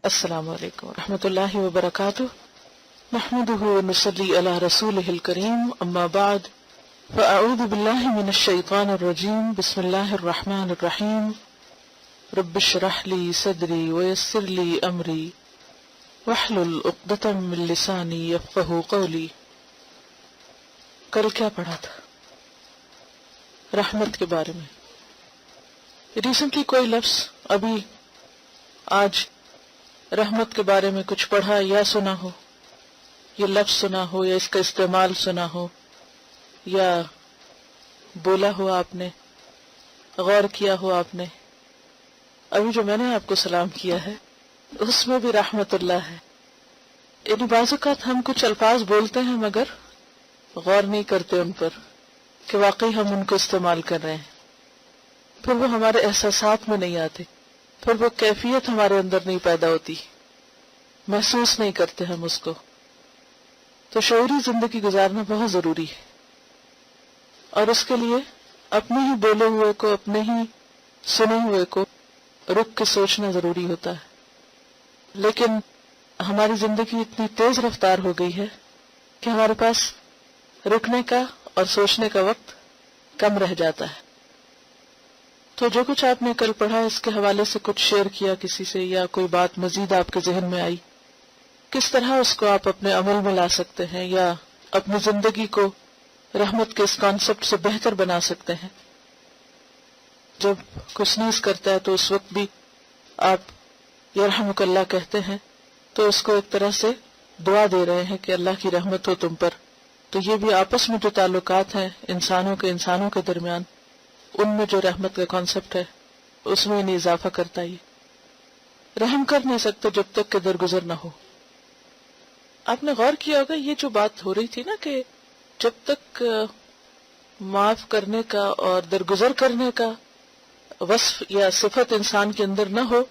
السلام علیکم ورحمۃ اللہ وبرکاتہ نحمده ونصلي على رسوله الكريم اما بعد فاعوذ باللہ من الشیطان الرجیم بسم اللہ الرحمن الرحیم رب اشرح لي صدری ويسر لي امری واحلل عقدۃ من لسانی یفقهوا قولی۔ کل کیا پڑھا تھا؟ رحمت کے بارے میں۔ ریسنٹلی کوئی لفظ ابھی آج رحمت کے بارے میں کچھ پڑھا یا سنا ہو، یہ لفظ سنا ہو یا اس کا استعمال سنا ہو یا بولا ہو، آپ نے غور کیا ہو؟ آپ نے ابھی جو میں نے آپ کو سلام کیا ہے اس میں بھی رحمت اللہ ہے۔ یعنی بعض اوقات ہم کچھ الفاظ بولتے ہیں مگر غور نہیں کرتے ان پر کہ واقعی ہم ان کو استعمال کر رہے ہیں، پھر وہ ہمارے احساسات میں نہیں آتے، پھر وہ کیفیت ہمارے اندر نہیں پیدا ہوتی، محسوس نہیں کرتے ہم اس کو۔ تو شعوری زندگی گزارنا بہت ضروری ہے، اور اس کے لیے اپنے ہی بولے ہوئے کو، اپنے ہی سنے ہوئے کو رک کے سوچنا ضروری ہوتا ہے۔ لیکن ہماری زندگی اتنی تیز رفتار ہو گئی ہے کہ ہمارے پاس رکنے کا اور سوچنے کا وقت کم رہ جاتا ہے۔ تو جو کچھ آپ نے کل پڑھا اس کے حوالے سے کچھ شیئر کیا کسی سے، یا کوئی بات مزید آپ کے ذہن میں آئی، کس طرح اس کو آپ اپنے عمل میں لا سکتے ہیں یا اپنی زندگی کو رحمت کے اس کانسیپٹ سے بہتر بنا سکتے ہیں۔ جب کوئی سنیز کرتا ہے تو اس وقت بھی آپ یرحمک اللہ کہتے ہیں، تو اس کو ایک طرح سے دعا دے رہے ہیں کہ اللہ کی رحمت ہو تم پر۔ تو یہ بھی آپس میں جو تعلقات ہیں انسانوں کے درمیان، ان میں جو رحمت کا کانسیپٹ ہے اس میں انہیں اضافہ کرتا ہی۔ رحم کر نہیں سکتے جب تک کہ درگزر نہ ہو۔ آپ نے غور کیا ہوگا یہ جو بات ہو رہی تھی نا کہ جب تک معاف کرنے کا اور درگزر کرنے کا وصف یا صفت انسان کے اندر نہ ہو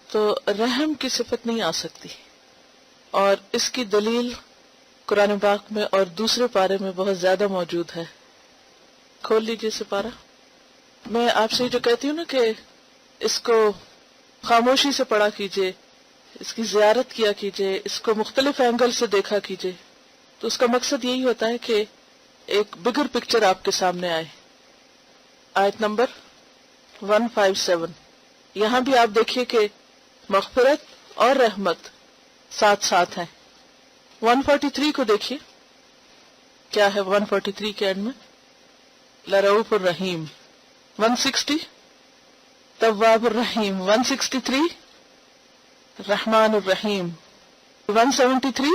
تو رحم کی صفت نہیں آ سکتی۔ اور اس کی دلیل قرآن پاک میں اور دوسرے پارے میں بہت زیادہ موجود ہے۔ کھول لیجئے سپارہ۔ میں آپ سے جو کہتی ہوں نا کہ اس کو خاموشی سے پڑھا کیجئے، اس کی زیارت کیا کیجئے، اس کو مختلف اینگل سے دیکھا کیجئے، تو اس کا مقصد یہی ہوتا ہے کہ ایک بگر پکچر آپ کے سامنے آئے۔ آیت نمبر 157، یہاں بھی آپ دیکھیے کہ مغفرت اور رحمت ساتھ ساتھ ہیں۔ 143 کو دیکھیے، کیا ہے 143 کے اینڈ میں؟ لرؤوف الرحیم۔ 160 تواب الرحیم۔ 163 رحمان الرحیم۔ 173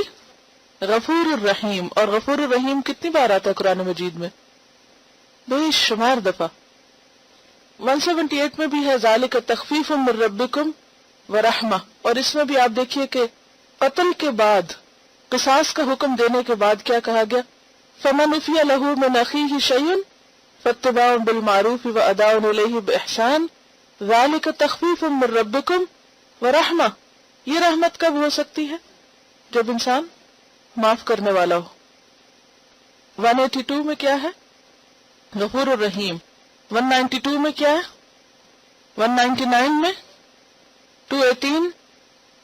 غفور الرحیم۔ اور غفور الرحیم کتنی بار آتا ہے قرآن مجید میں؟ بے شمار دفعہ۔ 178 میں بھی ہے ذالک تخفیف من ربکم ورحمہ، اور اس میں بھی آپ دیکھیے کہ قتل کے بعد، قصاص کا حکم دینے کے بعد کیا کہا گیا؟ فمن عفی لہ من اخیہ شیء فاتباع بالمعروف واداء الیہ باحسان ذالک تخفیف من ربکم ورحمہ۔ یہ رحمت کب ہو سکتی ہے؟ جب انسان معاف کرنے والا ہو۔ 182 میں کیا ہے؟ غفور الرحیم۔ 192 میں کیا ہے؟ 199 میں 218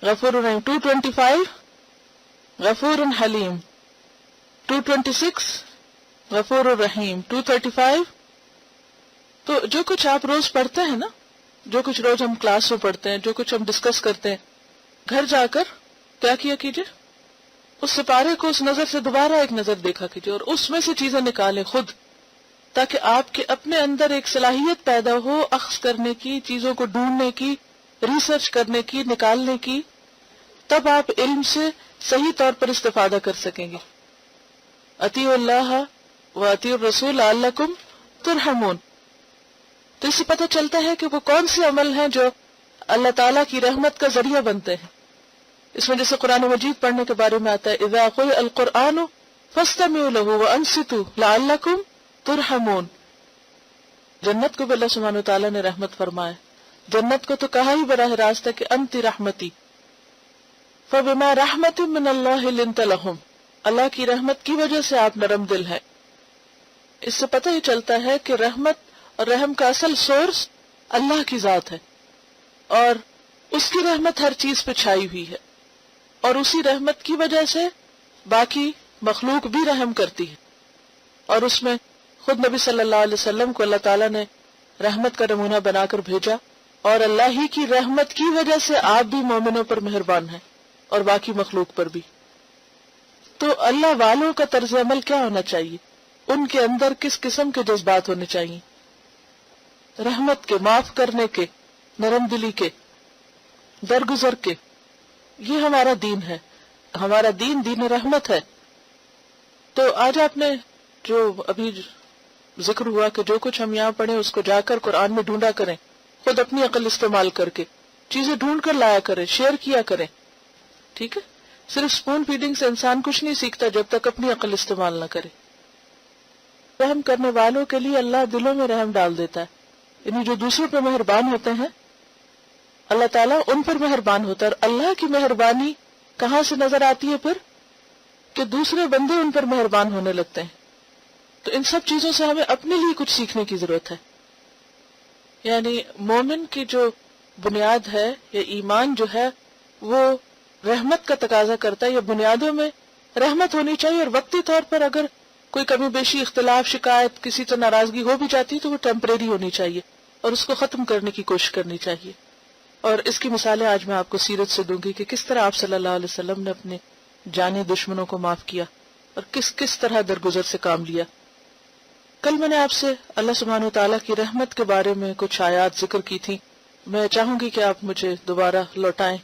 غفور الرحیم۔ 225 غفور حلیم۔ 226 غفور الرحیم۔ 235۔ تو جو کچھ آپ روز پڑھتے ہیں نا، جو کچھ روز ہم کلاس میں پڑھتے ہیں، جو کچھ ہم ڈسکس کرتے ہیں، گھر جا کر کیا کیا کیجئے؟ اس سپارے کو اس نظر سے دوبارہ ایک نظر دیکھا کیجئے، اور اس میں سے چیزیں نکالیں خود، تاکہ آپ کے اپنے اندر ایک صلاحیت پیدا ہو اخذ کرنے کی، چیزوں کو ڈھونڈنے کی، ریسرچ کرنے کی، نکالنے کی۔ تب آپ علم سے صحیح طور پر استفادہ کر سکیں گے۔ اطیعوا اللہ و اطیعوا الرسول لعلکم ترحمون۔ تو اس سے پتہ چلتا ہے کہ وہ کون سے عمل ہیں جو اللہ تعالیٰ کی رحمت کا ذریعہ بنتے ہیں۔ اس میں جیسے قرآن مجید پڑھنے کے بارے میں آتا ہے اذا قرئ القرآن فاستمعوا له وانصتوا لعلکم ترحمون۔ جنت کو بھی اللہ سبحانہ وتعالیٰ نے رحمت فرمایا، جنت کو تو کہا ہی براہ راست ہے کہ انت رحمتی فبما رحمت من اللہ لنت لہم، اللہ کی رحمت کی وجہ سے آپ نرم دل ہیں۔ اس سے پتہ ہی چلتا ہے کہ رحمت اور رحم کا اصل سورس اللہ کی ذات ہے، اور اس کی رحمت ہر چیز پہ چھائی ہوئی ہے، اور اسی رحمت کی وجہ سے باقی مخلوق بھی رحم کرتی ہے، اور اس میں خود نبی صلی اللہ علیہ وسلم کو اللہ تعالیٰ نے رحمت کا نمونہ بنا کر بھیجا، اور اللہ ہی کی رحمت کی وجہ سے آپ بھی مومنوں پر مہربان ہیں اور باقی مخلوق پر بھی۔ تو اللہ والوں کا طرز عمل کیا ہونا چاہیے؟ ان کے اندر کس قسم کے جذبات ہونے چاہیے؟ رحمت کے، معاف کرنے کے، نرم دلی کے، درگزر کے۔ یہ ہمارا دین ہے، ہمارا دین دین رحمت ہے۔ تو آج آپ نے جو ابھی ذکر ہوا کہ جو کچھ ہم یہاں پڑھیں اس کو جا کر قرآن میں ڈھونڈا کریں، خود اپنی عقل استعمال کر کے چیزیں ڈھونڈ کر لایا کریں، شیئر کیا کریں، ٹھیک ہے؟ صرف سپون فیڈنگ سے انسان کچھ نہیں سیکھتا جب تک اپنی عقل استعمال نہ کرے۔ رحم کرنے والوں کے لیے اللہ دلوں میں رحم ڈال دیتا ہے، یعنی جو دوسروں پہ مہربان ہوتے ہیں اللہ تعالیٰ ان پر مہربان ہوتا ہے۔ اور اللہ کی مہربانی کہاں سے نظر آتی ہے پھر؟ کہ دوسرے بندے ان پر مہربان ہونے لگتے ہیں۔ تو ان سب چیزوں سے ہمیں اپنے لیے کچھ سیکھنے کی ضرورت ہے۔ یعنی مومن کی جو بنیاد ہے یا ایمان جو ہے وہ رحمت کا تقاضا کرتا ہے، یا بنیادوں میں رحمت ہونی چاہیے، اور وقتی طور پر اگر کوئی کمی بیشی، اختلاف، شکایت، کسی سے ناراضگی ہو بھی جاتی تو وہ ٹیمپریری ہونی چاہیے اور اس کو ختم کرنے کی کوشش کرنی چاہیے۔ اور اس کی مثالیں آج میں آپ کو سیرت سے دوں گی کہ کس طرح آپ صلی اللہ علیہ وسلم نے اپنے جانی دشمنوں کو معاف کیا اور کس طرح درگزر سے کام لیا۔ کل میں نے آپ سے اللہ سبحانہ وتعالیٰ کی رحمت کے بارے میں کچھ آیات ذکر کی تھی، میں چاہوں گی کہ آپ مجھے دوبارہ لوٹائیں،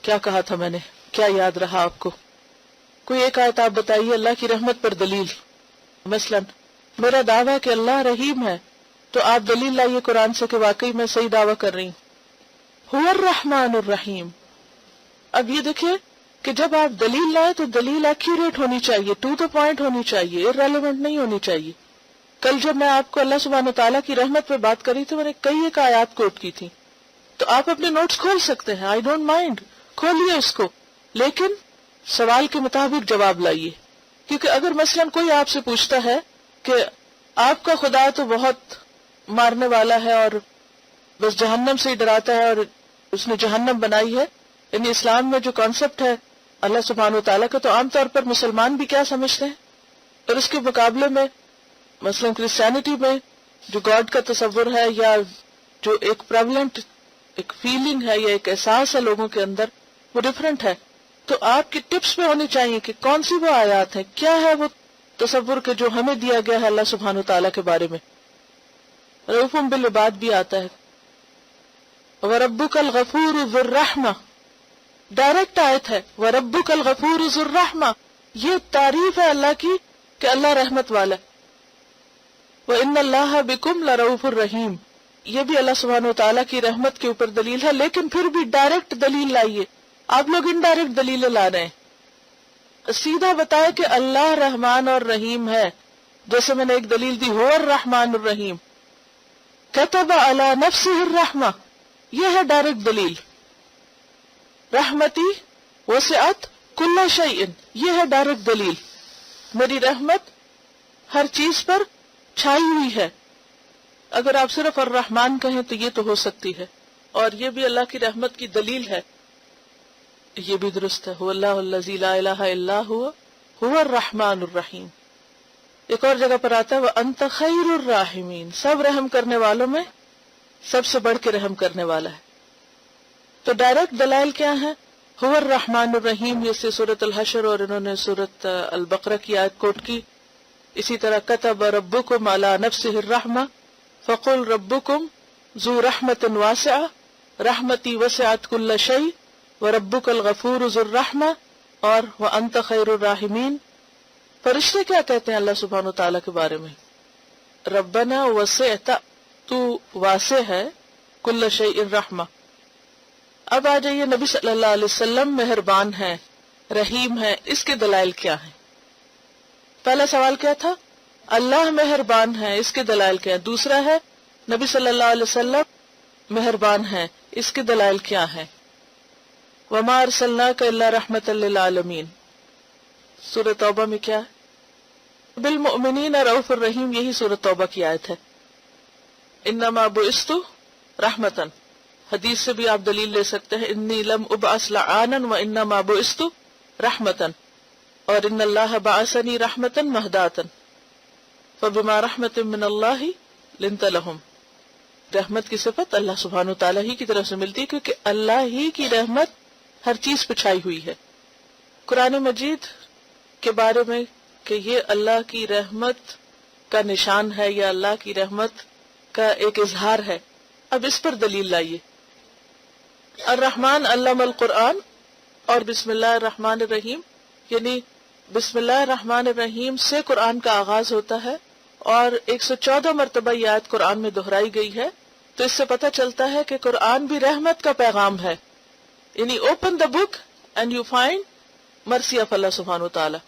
کیا کہا تھا میں نے، کیا یاد رہا آپ کو؟ کوئی ایک آیت آپ بتائیے اللہ کی رحمت پر دلیل۔ مثلا میرا دعویٰ کہ اللہ رحیم ہے، تو آپ دلیل لائیے قرآن سے کہ واقعی میں صحیح دعویٰ کر رہی ہوں۔ هو الرحمن الرحیم۔ اب یہ دیکھیں کہ جب آپ دلیل لائیں تو دلیل ایکوریٹ ہونی چاہیے، ٹو دا پوائنٹ ہونی چاہیے، irrelevant نہیں ہونی چاہیے۔ کل جب میں آپ کو اللہ سبحانہ تعالیٰ کی رحمت پہ بات کری تھی، میں نے کئی ایک آیات کوٹ کی تھی، تو آپ اپنے نوٹس کھول سکتے ہیں، آئی ڈونٹ مائنڈ، کھولیے اس کو، لیکن سوال کے مطابق جواب لائیے۔ کیونکہ اگر مثلا کوئی آپ سے پوچھتا ہے کہ آپ کا خدا تو بہت مارنے والا ہے اور بس جہنم سے ہی ڈراتا ہے اور اس نے جہنم بنائی ہے، یعنی اسلام میں جو کانسیپٹ ہے اللہ سبحانہ وتعالیٰ کا، تو عام طور پر مسلمان بھی کیا سمجھتے ہیں، اور اس کے مقابلے میں مثلا کرسچینٹی میں جو گاڈ کا تصور ہے، یا جو ایک پریولنٹ ایک فیلنگ ہے یا ایک احساس ہے لوگوں کے اندر، وہ ڈفرینٹ ہے۔ تو آپ کی ٹپس میں ہونی چاہیے کہ کون سی وہ آیات ہیں، کیا ہے وہ تصور کے جو ہمیں دیا گیا ہے اللہ سبحانہ وتعالیٰ کے بارے میں۔ رؤوف بالعباد بھی آتا ہے، وَرَبُّكَ الْغَفُورُ ذُو الرَّحْمَةِ، ڈائریکٹ آیت ہے، وَرَبُّكَ الْغَفُورُ ذُو الرَّحْمَةِ، یہ تعریف ہے اللہ کی کہ اللہ رحمت والا ہے۔ وَإِنَّ اللَّهَ بِكُمْ لَرَؤُوفٌ الرَّحِيمٌ، یہ بھی اللہ سبحانہ وتعالیٰ کی رحمت کے اوپر دلیل ہے، لیکن پھر بھی ڈائریکٹ دلیل لائیے۔ آپ لوگ انڈائریکٹ دلیلیں لا رہے ہیں، سیدھا بتائے کہ اللہ رحمان اور رحیم ہے۔ جیسے میں نے ایک دلیل دی، هو الرحمن الرحیم، كتب على نفسه الرحمہ، یہ ہے ڈائریکٹ دلیل۔ رحمتی وسعت کل شیء، یہ ہے ڈائریکٹ دلیل، میری رحمت ہر چیز پر چھائی ہوئی ہے۔ اگر آپ صرف الرحمن کہیں تو یہ تو ہو سکتی ہے، اور یہ بھی اللہ کی رحمت کی دلیل ہے، یہ بھی درست ہے، هو اللہ الذی لا الہ الا هو هو الرحمن الرحیم۔ ایک اور جگہ پر آتا ہے وَأَنْتَ خَيْرُ الرَّاحِمِينَ، سب رحم کرنے والوں میں سب سے بڑھ کے رحم کرنے والا ہے۔ تو ڈائریکٹ دلائل کیا ہیں؟ هو الرحمن الرحیم، یہ سے سورۃ الحشر، اور انہوں نے سورۃ البقرہ کی آیت کوٹ کی۔ اسی طرح كتب ربكم على نفسه الرحمہ فقل ربكم ذو رحمۃ واسعہ رحمتی وسعت كل شيء وَرَبُّكَ الْغَفُورُ ذُو الرَّحْمَةِ، اور وَأَنْتَ خَيْرُ الرَّاحِمِينَ۔ فرشتے کیا کہتے ہیں اللہ سبحانہ وتعالیٰ کے بارے میں؟ ربنا وسعت، تو واسع ہے، کل شیء رحمہ۔ اب آ جائیے نبی صلی اللہ علیہ وسلم مہربان ہیں، رحیم ہیں، اس کے دلائل کیا ہیں؟ پہلا سوال کیا تھا؟ اللہ مہربان ہے، اس کے دلائل کیا ہیں؟ دوسرا ہے نبی صلی اللہ علیہ وسلم مہربان ہیں، اس کے دلائل کیا ہیں؟ وَمَا أَرْسَلْنَاكَ إِلَّا رَحْمَةً لِّلْعَالَمِينَ۔ سورۃ توبہ میں کیا ہے؟ بالمؤمنین رؤوف الرحیم، یہی سورۃ توبہ کی آیت ہے۔ انما بعثت رحمتاً، حدیث سے بھی آپ دلیل لے سکتے ہیں، انی لم ابعث لعانا وانما بعثت رحمتا، اور ان اللہ بعثنی رحمتا مہداتا فبما رحمت من اللہ لنت لہم۔ رحمت کی صفت اللہ سبحانہ وتعالی ہی کی طرف سے ملتی ہے، کیونکہ اللہ ہی کی رحمت ہر چیز پہ چھائی ہوئی ہے۔ قرآن مجید کے بارے میں کہ یہ اللہ کی رحمت کا نشان ہے یا اللہ کی رحمت کا ایک اظہار ہے، اب اس پر دلیل لائیے۔ الرحمن علم القرآن، اور بسم اللہ الرحمن الرحیم، یعنی بسم اللہ الرحمن الرحیم سے قرآن کا آغاز ہوتا ہے، اور 114 مرتبہ یہ آیت قرآن میں دہرائی گئی ہے، تو اس سے پتہ چلتا ہے کہ قرآن بھی رحمت کا پیغام ہے، یعنی open the book and you find mercy of اللہ سبحانہ وتعالی۔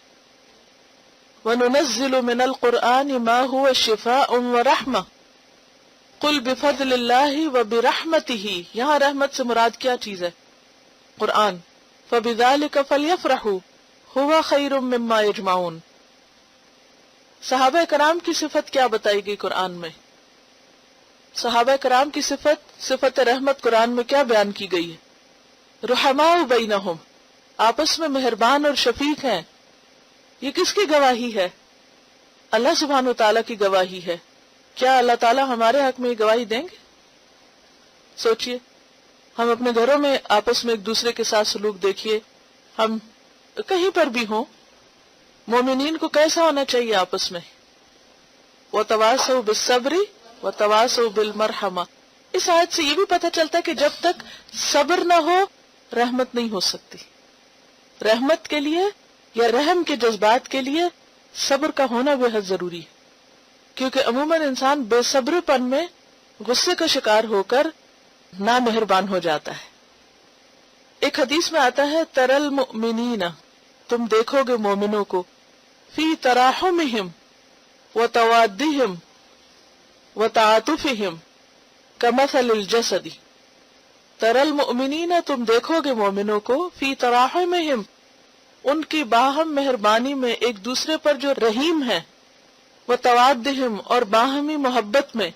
وَنُنَزِّلُ مِنَ الْقُرْآنِ مَا هُوَ شِفَاءٌ وَرَحْمَةٌ قُلْ بِفَضْلِ اللَّهِ وَبِرَحْمَتِهِ، یہاں رحمت سے مراد کیا چیز ہے؟ قرآن۔ فَبِذَلِكَ فَلْيَفْرَحُوا هُوَ خَيْرٌ مِّمَّا يَجْمَعُونَ۔ صحابہ کرام کی صفت کیا بتائی گئی قرآن میں؟ صحابہ کرام کی صفت رحمت قرآن میں کیا بیان کی گئی ہے؟ رحماء بینہم، آپس میں مہربان اور شفیق ہیں۔ یہ کس کی گواہی ہے؟ اللہ سبحانہ وتعالیٰ کی گواہی ہے۔ کیا اللہ تعالیٰ ہمارے حق میں یہ گواہی دیں گے؟ سوچئے، ہم اپنے گھروں میں آپس میں ایک دوسرے کے ساتھ سلوک دیکھیے، ہم کہیں پر بھی ہوں، مومنین کو کیسا ہونا چاہیے آپس میں؟ وَتَوَاصَوْا بِالصَّبْرِ وَتَوَاصَوْا بِالْمَرْحَمَةِ۔ اس آیت سے یہ بھی پتہ چلتا ہے کہ جب تک صبر نہ ہو رحمت نہیں ہو سکتی۔ رحمت کے لیے یا رحم کے جذبات کے لیے صبر کا ہونا بے حد ضروری ہے، کیونکہ عموماً انسان بے صبر پن میں غصے کا شکار ہو کر نامہربان ہو جاتا ہے۔ ایک حدیث میں آتا ہے تَرَى الْمُؤْمِنِينَ، تم دیکھو گے مومنوں کو، فی تراحمہم وتوادہم وتعاطفہم کمثل الجسد۔ تَرَى الْمُؤْمِنِينَ، تم دیکھو گے مومنوں کو، فی تراحمہم، ان کی باہم مہربانی میں، ایک دوسرے پر جو رحیم ہے، وتوادہم، اور باہمی محبت میں،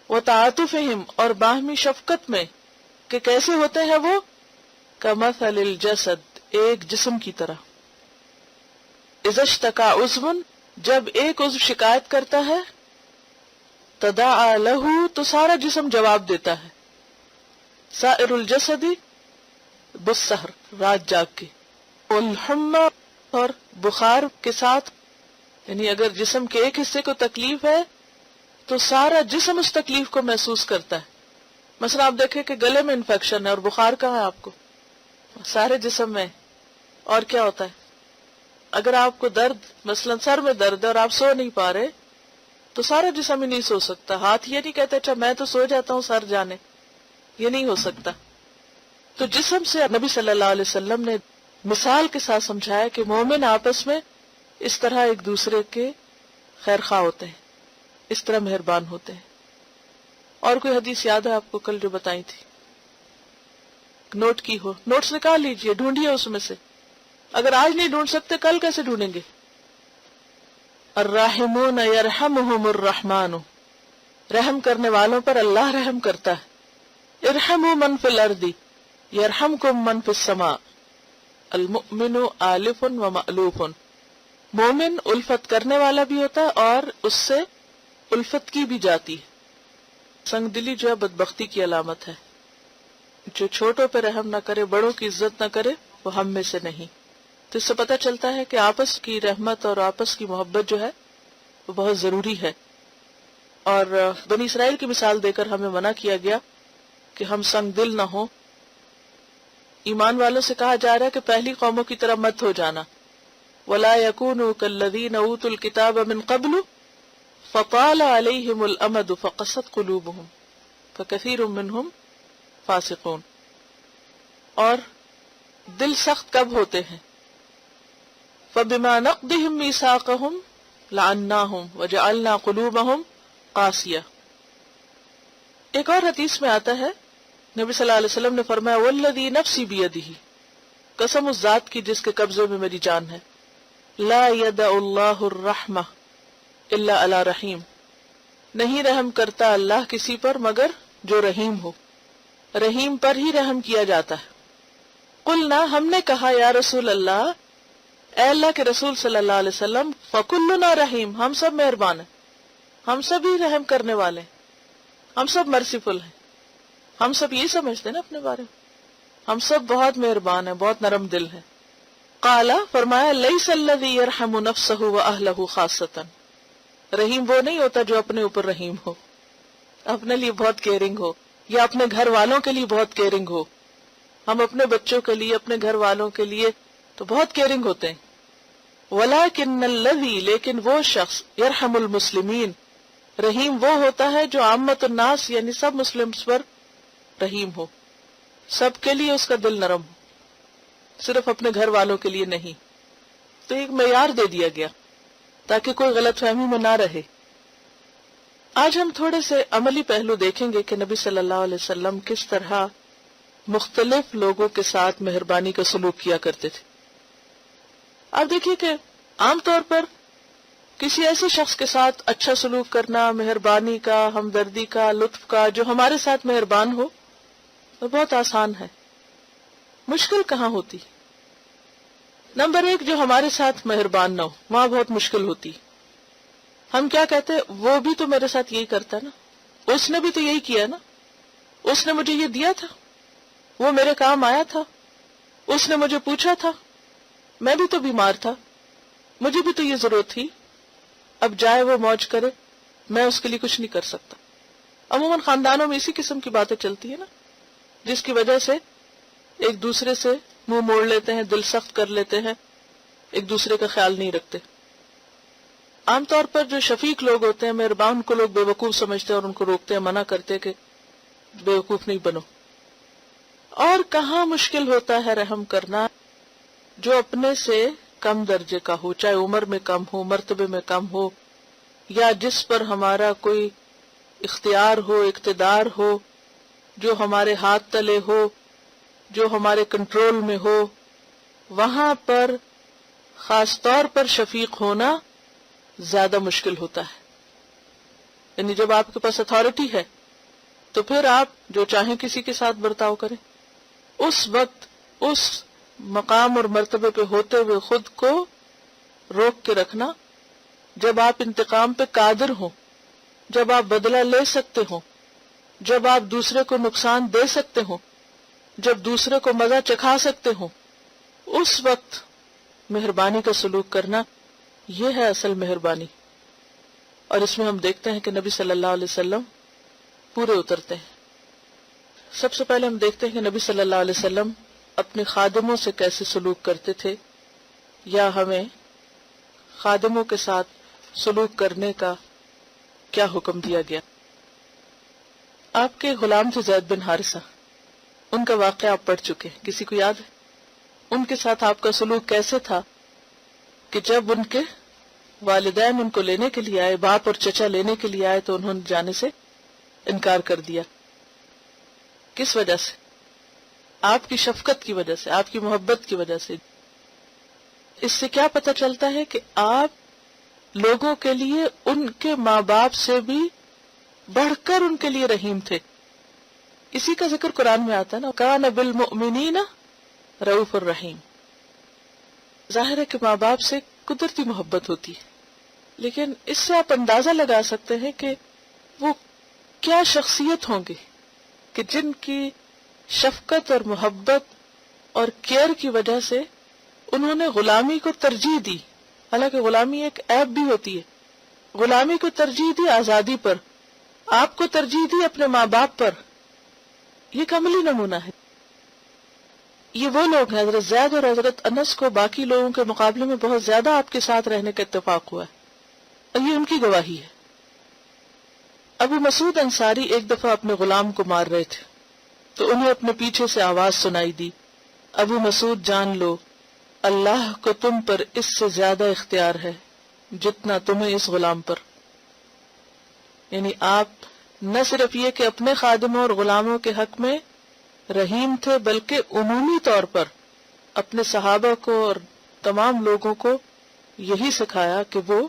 وتعاطفہم، اور باہمی شفقت میں، کہ کیسے ہوتے ہیں وہ؟ کمثل الجسد، ایک جسم کی طرح۔ اذا اشتکا عضو، جب ایک عضو شکایت کرتا ہے، تداعی لہ، تو سارا جسم جواب دیتا ہے، سائر الجسد بالسحر، رات جاگ کے، والحمى، اور بخار کے ساتھ، یعنی اگر جسم کے ایک حصے کو تکلیف ہے تو سارا جسم اس تکلیف کو محسوس کرتا ہے۔ مثلا آپ دیکھیں کہ گلے میں انفیکشن ہے اور بخار کہاں ہے آپ کو؟ سارے جسم میں۔ اور کیا ہوتا ہے اگر آپ کو درد، مثلا سر میں درد ہے اور آپ سو نہیں پا رہے، تو سارا جسم ہی نہیں سو سکتا۔ ہاتھ یہ نہیں کہتے اچھا میں تو سو جاتا ہوں سر جانے، یہ نہیں ہو سکتا۔ تو جسم سے نبی صلی اللہ علیہ وسلم نے مثال کے ساتھ سمجھایا کہ مومن آپس میں اس طرح ایک دوسرے کے خیر خواہ ہوتے ہیں، اس طرح مہربان ہوتے ہیں۔ اور کوئی حدیث یاد ہے آپ کو کل جو بتائی تھی؟ نوٹ کی ہو، نوٹس نکال لیجئے، ڈھونڈیے اس میں سے۔ اگر آج نہیں ڈھونڈ سکتے کل کیسے ڈھونڈیں گے؟ الراحمون یرحمہم الرحمن، رحم کرنے والوں پر اللہ رحم کرتا ہے۔ ارحموا من فی الارض یرحمکم من فی السماء، المؤمن آلف و مألوف، مومن الفت کرنے والا بھی ہوتا ہے اور اس سے الفت کی بھی جاتی ہے۔ سنگ دلی جو ہے بدبختی کی علامت ہے، جو چھوٹوں پہ رحم نہ کرے، بڑوں کی عزت نہ کرے، وہ ہم میں سے نہیں۔ تو اس سے پتہ چلتا ہے کہ آپس کی رحمت اور آپس کی محبت جو ہے وہ بہت ضروری ہے۔ اور بنی اسرائیل کی مثال دے کر ہمیں منع کیا گیا کہ ہم سنگ دل نہ ہوں۔ ایمان والوں سے کہا جا رہا ہے کہ پہلی قوموں کی طرح مت ہو جانا، وَلَا يَكُونُوا كَالَّذِينَ أُوتُوا الْكِتَابَ مِنْ قَبْلُ فَطَالَ عَلَيْهِمُ الْأَمَدُ فَقَسَتْ قُلُوبُهُمْ فَكَثِيرٌ مِّنْهُمْ فَاسِقُونَ۔ اور دل سخت کب ہوتے ہیں؟ فَبِمَا نَقْضِهِمْ مِيثَاقَهُمْ لَعَنَّاهُمْ وَجَعَلْنَا قُلُوبَهُمْ قَاسِيَةً۔ ایک اور حدیث میں آتا ہے، نبی صلی اللہ علیہ وسلم نے فرمایا والذی نفسی بیدہ، قسم اس ذات کی جس کے قبضے میں میری جان ہے، لا یدع اللہ الرحمہ الا علی رحیم، نہیں رحم کرتا اللہ کسی پر مگر جو رحیم ہو۔ رحیم پر ہی رحم کیا جاتا ہے۔ قلنا، ہم نے کہا، یا رسول اللہ، اے اللہ کے رسول صلی اللہ علیہ وسلم، فکلنا رحیم، ہم سب مہربان ہیں، ہم سب ہی رحم کرنے والے ہیں، ہم سب مرسیفل ہیں، ہم سب یہ سمجھتے ہیں نا اپنے بارے میں، ہم سب بہت مہربان ہیں، بہت نرم دل ہیں۔ قال، فرمایا، لیس الذی یرحم نفسہ واہلہ خاصۃ، رحیم وہ نہیں ہوتا جو اپنے اوپر رحیم ہو، اپنے لیے بہت کیئرنگ ہو، یا اپنے گھر والوں کے لیے بہت کیئرنگ ہو۔ ہم اپنے بچوں کے لیے، اپنے گھر والوں کے لیے تو بہت کیئرنگ ہوتے ہیں۔ ولیکن الذی، لیکن وہ شخص، یرحم المسلمین، رحیم وہ ہوتا ہے جو عامت الناس یعنی سب مسلمز پر رحیم ہو، سب کے لیے اس کا دل نرم ہو، صرف اپنے گھر والوں کے لیے نہیں۔ تو ایک معیار دے دیا گیا تاکہ کوئی غلط فہمی میں نہ رہے۔ آج ہم تھوڑے سے عملی پہلو دیکھیں گے کہ نبی صلی اللہ علیہ وسلم کس طرح مختلف لوگوں کے ساتھ مہربانی کا سلوک کیا کرتے تھے۔ آپ دیکھیے کہ عام طور پر کسی ایسے شخص کے ساتھ اچھا سلوک کرنا، مہربانی کا، ہمدردی کا، لطف کا، جو ہمارے ساتھ مہربان ہو، وہ بہت آسان ہے۔ مشکل کہاں ہوتی؟ نمبر ایک، جو ہمارے ساتھ مہربان نہ ہو، وہاں بہت مشکل ہوتی۔ ہم کیا کہتے ہیں، وہ بھی تو میرے ساتھ یہی کرتا نا، اس نے بھی تو یہی کیا نا، اس نے مجھے یہ دیا تھا، وہ میرے کام آیا تھا، اس نے مجھے پوچھا تھا، میں بھی تو بیمار تھا، مجھے بھی تو یہ ضرورت تھی، اب جائے وہ موج کرے، میں اس کے لیے کچھ نہیں کر سکتا۔ عموماً خاندانوں میں اسی قسم کی باتیں چلتی ہیں نا، جس کی وجہ سے ایک دوسرے سے منہ موڑ لیتے ہیں، دل سخت کر لیتے ہیں، ایک دوسرے کا خیال نہیں رکھتے۔ عام طور پر جو شفیق لوگ ہوتے ہیں، مہربان کو لوگ بے وقوف سمجھتے ہیں اور ان کو روکتے ہیں، منع کرتے کہ بے وقوف نہیں بنو۔ اور کہاں مشکل ہوتا ہے رحم کرنا؟ جو اپنے سے کم درجے کا ہو، چاہے عمر میں کم ہو، مرتبے میں کم ہو، یا جس پر ہمارا کوئی اختیار ہو، اقتدار ہو، جو ہمارے ہاتھ تلے ہو، جو ہمارے کنٹرول میں ہو، وہاں پر خاص طور پر شفیق ہونا زیادہ مشکل ہوتا ہے۔ یعنی جب آپ کے پاس اتھارٹی ہے تو پھر آپ جو چاہیں کسی کے ساتھ برتاؤ کریں۔ اس وقت اس مقام اور مرتبے پہ ہوتے ہوئے خود کو روک کے رکھنا، جب آپ انتقام پہ قادر ہوں، جب آپ بدلہ لے سکتے ہوں، جب آپ دوسرے کو نقصان دے سکتے ہوں، جب دوسرے کو مزہ چکھا سکتے ہوں، اس وقت مہربانی کا سلوک کرنا، یہ ہے اصل مہربانی۔ اور اس میں ہم دیکھتے ہیں کہ نبی صلی اللہ علیہ وسلم پورے اترتے ہیں۔ سب سے پہلے ہم دیکھتے ہیں کہ نبی صلی اللہ علیہ وسلم اپنے خادموں سے کیسے سلوک کرتے تھے، یا ہمیں خادموں کے ساتھ سلوک کرنے کا کیا حکم دیا گیا۔ آپ کے غلام تھے زید بن حارثہ، ان کا واقعہ آپ پڑھ چکے، کسی کو یاد ہے ان کے ساتھ آپ کا سلوک کیسے تھا؟ کہ جب ان کے والدین ان کو لینے کے لیے آئے، باپ اور چچا لینے کے لیے آئے، تو انہوں نے جانے سے انکار کر دیا۔ کس وجہ سے؟ آپ کی شفقت کی وجہ سے، آپ کی محبت کی وجہ سے۔ اس سے کیا پتہ چلتا ہے کہ آپ لوگوں کے لیے ان کے ماں باپ سے بھی بڑھ کر ان کے لیے رحیم تھے۔ اسی کا ذکر قرآن میں آتا ہے نا، کان بالمؤمنین رؤوف الرحیم۔ ظاہر ہے کہ ماں باپ سے قدرتی محبت ہوتی ہے، لیکن اس سے آپ اندازہ لگا سکتے ہیں کہ وہ کیا شخصیت ہوں گے کہ جن کی شفقت اور محبت اور کیئر کی وجہ سے انہوں نے غلامی کو ترجیح دی۔ حالانکہ غلامی ایک عیب بھی ہوتی ہے، غلامی کو ترجیح دی آزادی پر، آپ کو ترجیح دی اپنے ماں باپ پر۔ یہ ایک عملی نمونہ ہے۔ یہ وہ لوگ ہیں، حضرت زید اور حضرت انس کو باقی لوگوں کے مقابلے میں بہت زیادہ آپ کے ساتھ رہنے کا اتفاق ہوا ہے، اور یہ ان کی گواہی ہے۔ ابو مسعود انصاری ایک دفعہ اپنے غلام کو مار رہے تھے تو انہیں اپنے پیچھے سے آواز سنائی دی، ابو مسعود جان لو، اللہ کو تم پر اس سے زیادہ اختیار ہے جتنا تمہیں اس غلام پر۔ یعنی آپ نہ صرف یہ کہ اپنے خادموں اور غلاموں کے حق میں رحیم تھے، بلکہ عمومی طور پر اپنے صحابہ کو اور تمام لوگوں کو یہی سکھایا کہ وہ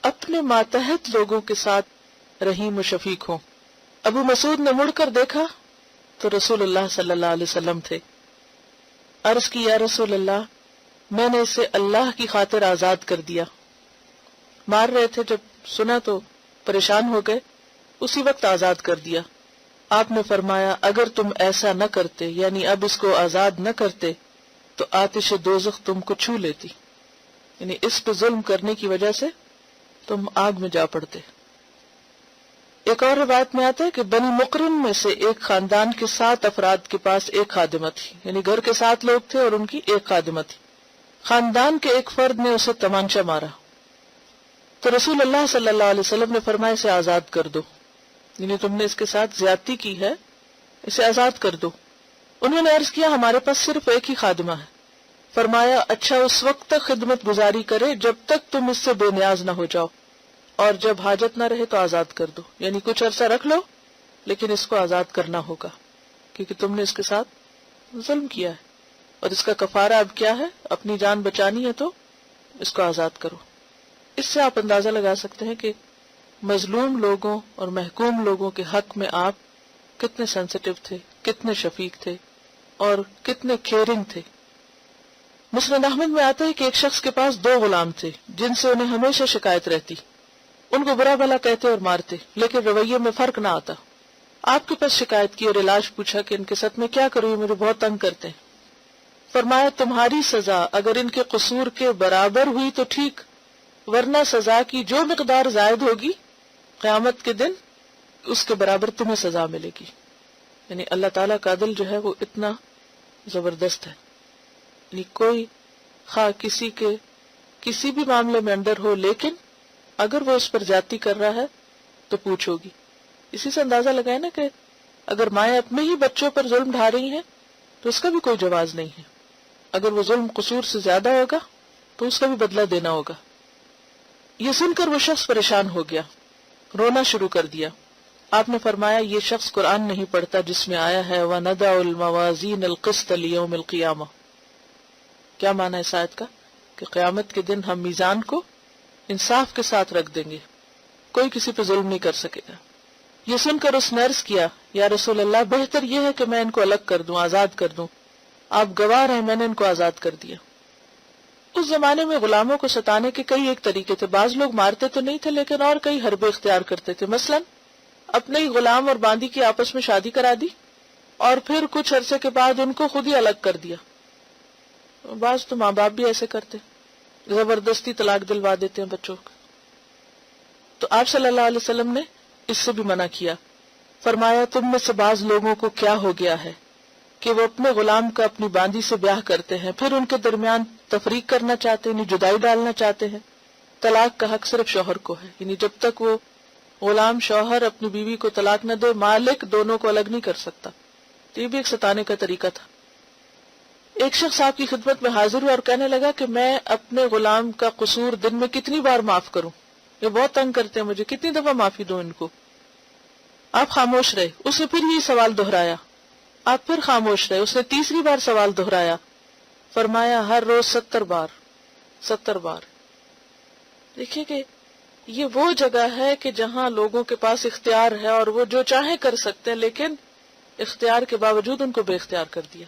اپنے ماتحت لوگوں کے ساتھ رحیم و شفیق ہوں۔ ابو مسعود نے مڑ کر دیکھا تو رسول اللہ صلی اللہ علیہ وسلم تھے. عرض کی یا رسول اللہ میں نے اسے اللہ کی خاطر آزاد کر دیا. مار رہے تھے، جب سنا تو پریشان ہو گئے، اسی وقت آزاد کر دیا. آپ نے فرمایا اگر تم ایسا نہ کرتے، یعنی اب اس کو آزاد نہ کرتے، تو آتش دوزخ تم کو چھو لیتی، یعنی اس پہ ظلم کرنے کی وجہ سے تم آگ میں جا پڑتے. ایک اور روایت میں آتا ہے کہ بنی مقرن میں سے ایک خاندان کے 7 افراد کے پاس ایک خادمہ تھی، یعنی گھر کے 7 لوگ تھے اور ان کی ایک خادمہ تھی. خاندان کے ایک فرد نے اسے تمانچہ مارا تو رسول اللہ صلی اللہ علیہ وسلم نے فرمایا اسے آزاد کر دو، یعنی تم نے اس کے ساتھ زیادتی کی ہے، اسے آزاد کر دو. انہوں نے عرض کیا ہمارے پاس صرف ایک ہی خادمہ ہے. فرمایا اچھا اس وقت تک خدمت گزاری کرے جب تک تم اس سے بے نیاز نہ ہو جاؤ، اور جب حاجت نہ رہے تو آزاد کر دو، یعنی کچھ عرصہ رکھ لو لیکن اس کو آزاد کرنا ہوگا کیونکہ تم نے اس کے ساتھ ظلم کیا ہے، اور اس کا کفارہ اب کیا ہے، اپنی جان بچانی ہے تو اس کو آزاد کرو. اس سے آپ اندازہ لگا سکتے ہیں کہ مظلوم لوگوں اور محکوم لوگوں کے حق میں آپ کتنے سینسیٹیو تھے، کتنے شفیق تھے اور کتنے کیئرنگ تھے. مسند احمد میں آتا ہے کہ ایک شخص کے پاس 2 غلام تھے جن سے انہیں ہمیشہ شکایت رہتی، ان کو برا بھلا کہتے اور مارتے لیکن رویے میں فرق نہ آتا. آپ کے پاس شکایت کی اور علاج پوچھا کہ ان کے ساتھ میں کیا کروں، یہ مجھے بہت تنگ کرتے ہیں. فرمایا تمہاری سزا اگر ان کے قصور کے برابر ہوئی تو ٹھیک، ورنہ سزا کی جو مقدار زائد ہوگی قیامت کے دن اس کے برابر تمہیں سزا ملے گی. یعنی اللہ تعالیٰ کا عدل جو ہے وہ اتنا زبردست ہے، یعنی کوئی خواہ کسی کے کسی بھی معاملے میں انڈر ہو، لیکن اگر وہ اس پر زیادتی کر رہا ہے تو پوچھو گی. اسی سے اندازہ لگائے نا کہ اگر مائیں اپنے ہی بچوں پر ظلم ڈھا رہی ہیں تو اس کا بھی کوئی جواز نہیں ہے. اگر وہ ظلم قصور سے زیادہ ہوگا تو اس کا بھی بدلہ دینا ہوگا. یہ سن کر وہ شخص پریشان ہو گیا، رونا شروع کر دیا. آپ نے فرمایا یہ شخص قرآن نہیں پڑھتا جس میں آیا ہے وَنَضَعُ الْمَوَازِينَ الْقِسْطَ لِيَوْمِ الْقِيَامَةِ. کیا معنی اس آیت کا؟ کہ قیامت کے دن ہم میزان کو انصاف کے ساتھ رکھ دیں گے، کوئی کسی پہ ظلم نہیں کر سکے گا. یہ سن کر اس نے عرض کیا یا رسول اللہ بہتر یہ ہے کہ میں ان کو الگ کر دوں، آزاد کر دوں. آپ گواہ ہیں میں نے ان کو آزاد کر دیا. اس زمانے میں غلاموں کو ستانے کے کئی ایک طریقے تھے. بعض لوگ مارتے تو نہیں تھے لیکن اور کئی حربے اختیار کرتے تھے. مثلا اپنے ہی غلام اور باندی کی آپس میں شادی کرا دی اور پھر کچھ عرصے کے بعد ان کو خود ہی الگ کر دیا. بعض تو ماں باپ بھی ایسے کرتے، زبردستی طلاق دلوا دیتے ہیں بچوں کو. تو آپ صلی اللہ علیہ وسلم نے اس سے بھی منع کیا. فرمایا تم میں سے بعض لوگوں کو کیا ہو گیا ہے کہ وہ اپنے غلام کا اپنی باندی سے بیاہ کرتے ہیں، پھر ان کے درمیان تفریق کرنا چاہتے ہیں، یعنی جدائی ڈالنا چاہتے ہیں. طلاق کا حق صرف شوہر کو ہے، یعنی جب تک وہ غلام شوہر اپنی بیوی کو طلاق نہ دے مالک دونوں کو الگ نہیں کر سکتا. تو یہ بھی ایک ستانے کا طریقہ تھا. ایک شخص آپ کی خدمت میں حاضر ہوا اور کہنے لگا کہ میں اپنے غلام کا قصور دن میں کتنی بار معاف کروں، یہ بہت تنگ کرتے ہیں مجھے، کتنی دفعہ معافی دوں ان کو. آپ خاموش رہے. اس نے پھر یہ سوال دہرایا. آپ پھر خاموش رہے. اس نے تیسری بار سوال دہرایا. فرمایا ہر روز 70 بار. 70 بار. دیکھیے کہ یہ وہ جگہ ہے کہ جہاں لوگوں کے پاس اختیار ہے اور وہ جو چاہیں کر سکتے ہیں، لیکن اختیار کے باوجود ان کو بے اختیار کر دیا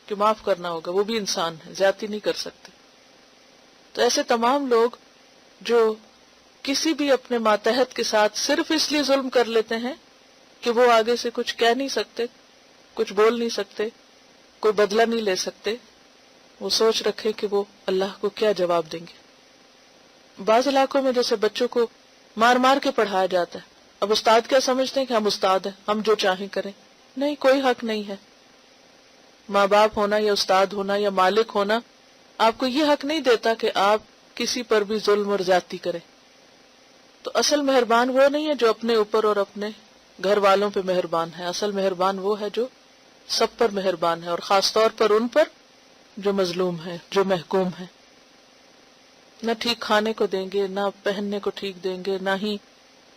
کہ معاف کرنا ہوگا، وہ بھی انسان ہے، زیادتی نہیں کر سکتے. تو ایسے تمام لوگ جو کسی بھی اپنے ماتحت کے ساتھ صرف اس لیے ظلم کر لیتے ہیں کہ وہ آگے سے کچھ کہہ نہیں سکتے، کچھ بول نہیں سکتے، کوئی بدلہ نہیں لے سکتے، وہ سوچ رکھے کہ وہ اللہ کو کیا جواب دیں گے. بعض علاقوں میں جیسے بچوں کو مار مار کے پڑھایا جاتا ہے. اب استاد کیا سمجھتے ہیں کہ ہم استاد ہیں، ہم جو چاہیں کریں. نہیں، کوئی حق نہیں ہے. ماں باپ ہونا یا استاد ہونا یا مالک ہونا آپ کو یہ حق نہیں دیتا کہ آپ کسی پر بھی ظلم اور زیادتی کریں. تو اصل مہربان وہ نہیں ہے جو اپنے اوپر اور اپنے گھر والوں پہ مہربان ہے. اصل مہربان وہ ہے جو سب پر مہربان ہے، اور خاص طور پر ان پر جو مظلوم ہے، جو محکوم ہے. نہ ٹھیک کھانے کو دیں گے، نہ پہننے کو ٹھیک دیں گے، نہ ہی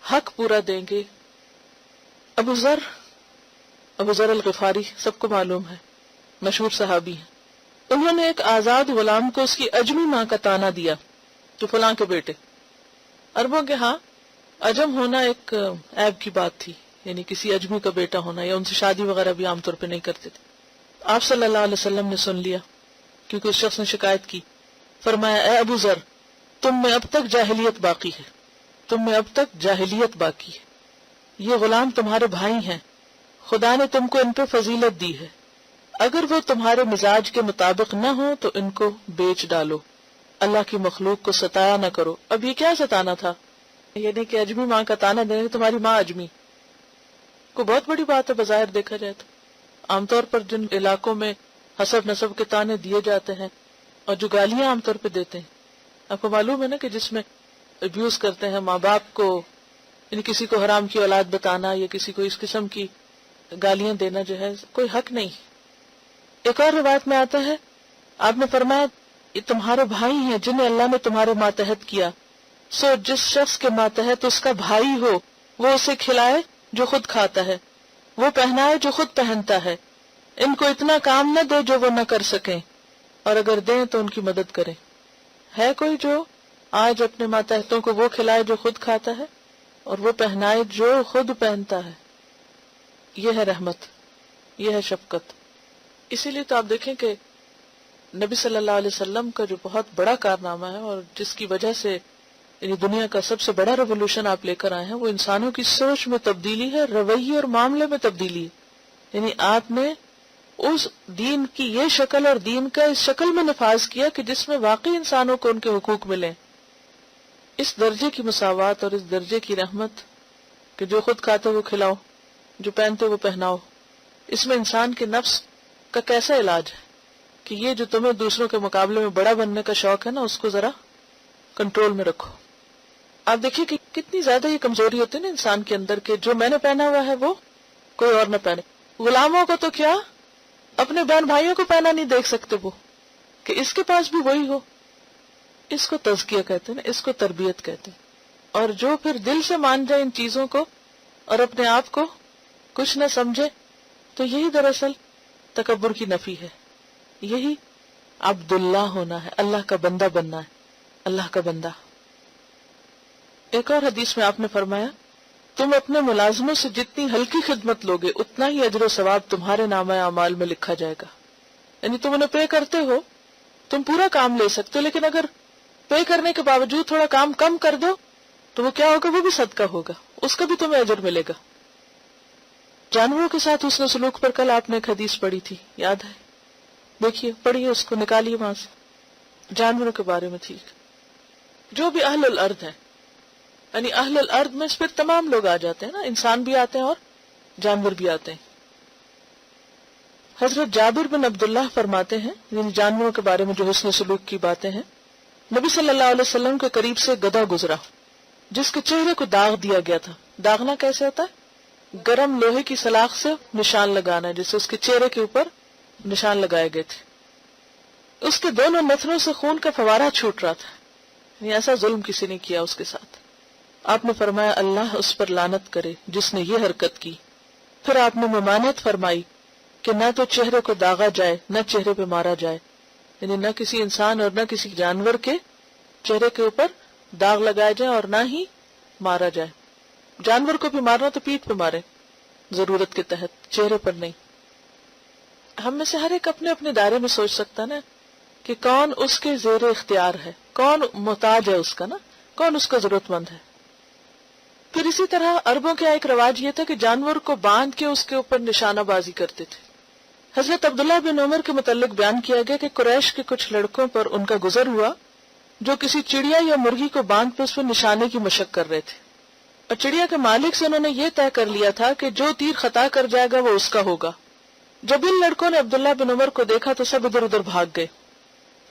حق پورا دیں گے. ابو ذر الغفاری سب کو معلوم ہے، مشہور صحابی ہیں. انہوں نے ایک آزاد غلام کو اس کی اجمی ماں کا تانا دیا تو فلاں کے بیٹے. عربوں کے ہاں عجم ہونا ایک عیب کی بات تھی، یعنی کسی اجمی کا بیٹا ہونا، یا ان سے شادی وغیرہ بھی عام طور پہ نہیں کرتے تھے. آپ صلی اللہ علیہ وسلم نے سن لیا کیونکہ اس شخص نے شکایت کی. فرمایا اے ابو ذر، تم میں اب تک جاہلیت باقی ہے، تم میں اب تک جاہلیت باقی ہے. یہ غلام تمہارے بھائی ہیں، خدا نے تم کو ان پہ فضیلت دی ہے، اگر وہ تمہارے مزاج کے مطابق نہ ہو تو ان کو بیچ ڈالو، اللہ کی مخلوق کو ستایا نہ کرو. اب یہ کیا ستانا تھا؟ یعنی کہ اجمی ماں کا تانا دینے، تمہاری ماں اجمی، کو بہت بڑی بات ہے بظاہر دیکھا جائے تو. عام طور پر جن علاقوں میں حسب نسب کے تانے دیے جاتے ہیں اور جو گالیاں عام طور پہ دیتے ہیں، آپ کو معلوم ہے نا کہ جس میں ابیوز کرتے ہیں ماں باپ کو، یعنی کسی کو حرام کی اولاد بتانا یا کسی کو اس قسم کی گالیاں دینا جو ہے کوئی حق نہیں. ایک اور روایت میں آتا ہے آپ نے فرمایا یہ تمہارے بھائی ہیں جنہیں اللہ نے تمہارے ماتحت کیا، سو جس شخص کے ماتحت اس کا بھائی ہو وہ اسے کھلائے جو خود کھاتا ہے، وہ پہنائے جو خود پہنتا ہے، ان کو اتنا کام نہ دے جو وہ نہ کر سکیں، اور اگر دیں تو ان کی مدد کریں. ہے کوئی جو آج اپنے ماتحتوں کو وہ کھلائے جو خود کھاتا ہے اور وہ پہنائے جو خود پہنتا ہے؟ یہ ہے رحمت، یہ ہے شفقت. اسی لیے تو آپ دیکھیں کہ نبی صلی اللہ علیہ وسلم کا جو بہت بڑا کارنامہ ہے اور جس کی وجہ سے یعنی دنیا کا سب سے بڑا ریولوشن آپ لے کر آئے ہیں، وہ انسانوں کی سوچ میں تبدیلی ہے، رویے اور معاملے میں تبدیلی ہے. یعنی آپ نے اس دین کی یہ شکل اور دین کا اس شکل میں نفاذ کیا کہ جس میں واقعی انسانوں کو ان کے حقوق ملیں. اس درجے کی مساوات اور اس درجے کی رحمت کہ جو خود کھاتے وہ کھلاؤ، جو پہنتے وہ پہناؤ. اس میں انسان کے نفس کا کیسا علاج ہے کہ یہ جو تمہیں دوسروں کے مقابلے میں بڑا بننے کا شوق ہے نا، اس کو ذرا کنٹرول میں رکھو. آپ دیکھیے کہ کتنی زیادہ یہ کمزوری ہوتی ہے نا انسان کے اندر کہ جو میں نے پہنا ہوا ہے وہ کوئی اور نہ پہنے. غلاموں کو تو کیا اپنے بہن بھائیوں کو پہنا نہیں دیکھ سکتے وہ کہ اس کے پاس بھی وہی ہو. اس کو تزکیہ کہتے ہیں نا، اس کو تربیت کہتے ہیں. اور جو پھر دل سے مان جائے ان چیزوں کو اور اپنے آپ کو کچھ نہ سمجھے، تو یہی دراصل تکبر کی نفی ہے. یہی عبداللہ ہونا ہے، اللہ کا بندہ بننا ہے، اللہ کا بندہ. ایک اور حدیث میں آپ نے فرمایا تم اپنے ملازموں سے جتنی ہلکی خدمت لوگے اتنا ہی اجر و ثواب تمہارے نامہ اعمال میں لکھا جائے گا. یعنی تم انہیں پے کرتے ہو، تم پورا کام لے سکتے ہو، لیکن اگر پے کرنے کے باوجود تھوڑا کام کم کر دو تو وہ کیا ہوگا؟ وہ بھی صدقہ ہوگا، اس کا بھی تمہیں اجر ملے گا. جانوروں کے ساتھ حسن سلوک پر کل آپ نے ایک حدیث پڑھی تھی، یاد ہے؟ دیکھیے، پڑھیے، اس کو نکالیے وہاں سے. جانوروں کے بارے میں تھی جو بھی اہل الارض ہے، یعنی اہل الارض میں پھر تمام لوگ آ جاتے ہیں نا، انسان بھی آتے ہیں اور جانور بھی آتے ہیں. حضرت جابر بن عبداللہ فرماتے ہیں، یعنی جانوروں کے بارے میں جو حسن سلوک کی باتیں ہیں، نبی صلی اللہ علیہ وسلم کے قریب سے گدھا گزرا جس کے چہرے کو داغ دیا گیا تھا. داغنا کیسے ہوتا ہے؟ گرم لوہے کی سلاخ سے نشان لگانا ہے، جسے اس کے چہرے کے اوپر نشان لگائے گئے تھے. اس کے دونوں نتنوں سے خون کا فوارہ چھوٹ رہا تھا، یعنی ایسا ظلم کسی نے کیا اس کے ساتھ. آپ نے فرمایا اللہ اس پر لعنت کرے جس نے یہ حرکت کی. پھر آپ نے ممانعت فرمائی کہ نہ تو چہرے کو داغا جائے نہ چہرے پہ مارا جائے، یعنی نہ کسی انسان اور نہ کسی جانور کے چہرے کے اوپر داغ لگایا جائے اور نہ ہی مارا جائے. جانور کو بھی مارنا تو پیٹھ پہ مارے ضرورت کے تحت، چہرے پر نہیں. ہم میں سے ہر ایک اپنے اپنے دائرے میں سوچ سکتا نا کہ کون اس کے زیر اختیار ہے، کون محتاج ہے اس کا، نا کون اس کا ضرورت مند ہے. پھر اسی طرح عربوں کا ایک رواج یہ تھا کہ جانور کو باندھ کے اس کے اوپر نشانہ بازی کرتے تھے. حضرت عبداللہ بن عمر کے متعلق بیان کیا گیا کہ قریش کے کچھ لڑکوں پر ان کا گزر ہوا جو کسی چڑیا یا مرغی کو باندھ پہ اس پر نشانے کی مشق کر رہے تھے، اور چڑیا کے مالک سے انہوں نے یہ طے کر لیا تھا کہ جو تیر خطا کر جائے گا وہ اس کا ہوگا. جب ان لڑکوں نے عبداللہ بن عمر کو دیکھا تو سب ادھر ادھر بھاگ گئے.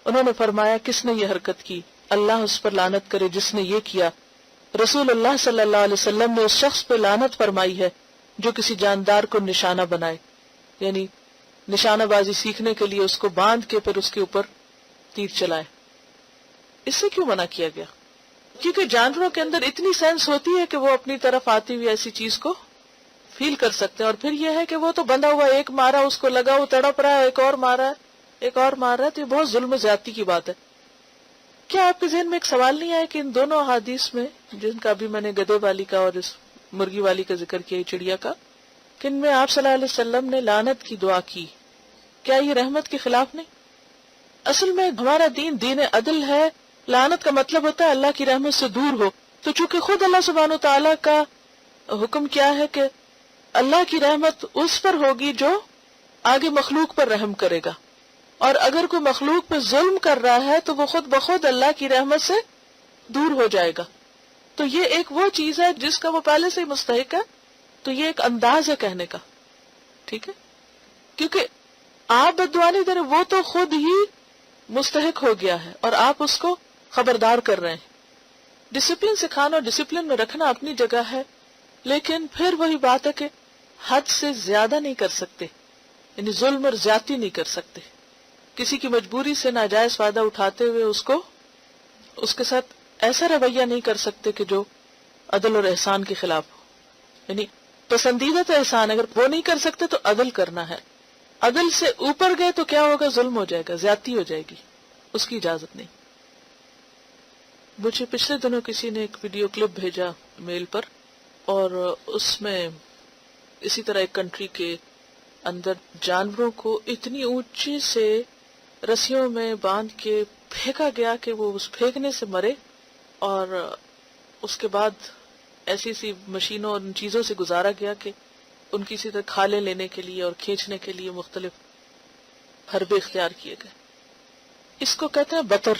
انہوں نے فرمایا کس نے یہ حرکت کی؟ اللہ اس پر لعنت کرے جس نے یہ کیا. رسول اللہ صلی اللہ علیہ وسلم نے اس شخص پہ لعنت فرمائی ہے جو کسی جاندار کو نشانہ بنائے، یعنی نشانہ بازی سیکھنے کے لیے اس کو باندھ کے پھر اس کے اوپر تیر چلائے. اس سے کیوں منع کیا گیا؟ کیونکہ جانوروں کے اندر اتنی سینس ہوتی ہے کہ وہ اپنی طرف آتی ہوئی ایسی چیز کو فیل کر سکتے ہیں. اور پھر یہ ہے کہ وہ تو بندھا ہوا، ایک مارا اس کو لگا، وہ تڑپ رہا ہے، ایک اور مارا ہے، ایک اور مار رہا ہے، تو یہ بہت ظلم و زیادتی کی بات ہے. کیا آپ کے ذہن میں ایک سوال نہیں آیا کہ ان دونوں احادیث میں، جن کا بھی میں نے گدھے والی کا اور اس مرغی والی کا ذکر کیا، چڑیا کا، کہ ان میں آپ صلی اللہ علیہ وسلم نے لعنت کی دعا کی، کیا یہ رحمت کے خلاف نہیں؟ اصل میں ہمارا دین دین عدل ہے. لعنت کا مطلب ہوتا ہے اللہ کی رحمت سے دور ہو. تو چونکہ خود اللہ سبحانہ وتعالیٰ کا حکم کیا ہے کہ اللہ کی رحمت اس پر ہوگی جو آگے مخلوق پر رحم کرے گا، اور اگر کوئی مخلوق پہ ظلم کر رہا ہے تو وہ خود بخود اللہ کی رحمت سے دور ہو جائے گا. تو یہ ایک وہ چیز ہے جس کا وہ پہلے سے ہی مستحق ہے. تو یہ ایک انداز ہے کہنے کا، ٹھیک ہے، کیونکہ آپ بد دعا نہیں دے رہے، وہ تو خود ہی مستحق ہو گیا ہے اور آپ اس کو خبردار کر رہے ہیں. ڈسپلن سکھانا اور ڈسپلن میں رکھنا اپنی جگہ ہے، لیکن پھر وہی بات ہے کہ حد سے زیادہ نہیں کر سکتے، یعنی ظلم اور زیادتی نہیں کر سکتے. کسی کی مجبوری سے ناجائز فائدہ اٹھاتے ہوئے اس کے ساتھ ایسا رویہ نہیں کر سکتے کہ جو عدل اور احسان کے خلاف ہو. یعنی پسندیدہ تو احسان، اگر وہ نہیں کر سکتے تو عدل کرنا ہے. عدل سے اوپر گئے تو کیا ہوگا؟ ظلم ہو جائے گا، زیادتی ہو جائے گی، اس کی اجازت نہیں. مجھے پچھلے دنوں کسی نے ایک ویڈیو کلپ بھیجا میل پر، اور اس میں اسی طرح ایک کنٹری کے اندر جانوروں کو اتنی اونچی سے رسیوں میں باندھ کے پھینکا گیا کہ وہ اس پھینکنے سے مرے، اور اس کے بعد ایسی سی مشینوں اور ان چیزوں سے گزارا گیا کہ ان کی اسی طرح کھالیں لینے کے لیے اور کھینچنے کے لیے مختلف حربے اختیار کیے گئے. اس کو کہتے ہیں بطر.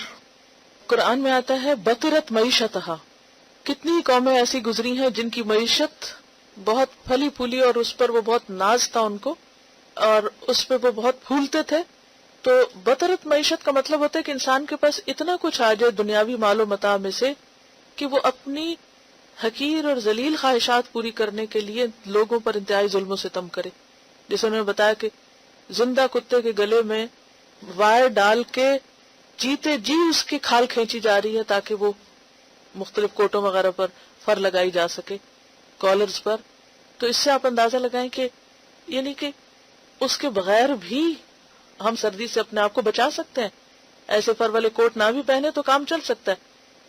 قرآن میں آتا ہے بطرت معیشتہا. کتنی قومیں ایسی گزری ہیں جن کی معیشت بہت پھلی پھولی اور اس پر وہ بہت ناز تھا ان کو، اور اس پہ وہ بہت پھولتے تھے. تو بطرت معیشت کا مطلب ہوتا ہے کہ انسان کے پاس اتنا کچھ آ جائے دنیاوی مال و متاع میں سے کہ وہ اپنی حقیر اور ذلیل خواہشات پوری کرنے کے لیے لوگوں پر انتہائی ظلم و ستم کرے. جیسے انہوں نے بتایا کہ زندہ کتے کے گلے میں وائر ڈال کے جیتے جی اس کی کھال کھینچی جا رہی ہے تاکہ وہ مختلف کوٹوں وغیرہ پر فر لگائی جا سکے، کالرز پر. تو اس سے آپ اندازہ لگائیں کہ یعنی کہ اس کے بغیر بھی ہم سردی سے اپنے آپ کو بچا سکتے ہیں. ایسے فر والے کوٹ نہ بھی پہنے تو کام چل سکتا ہے،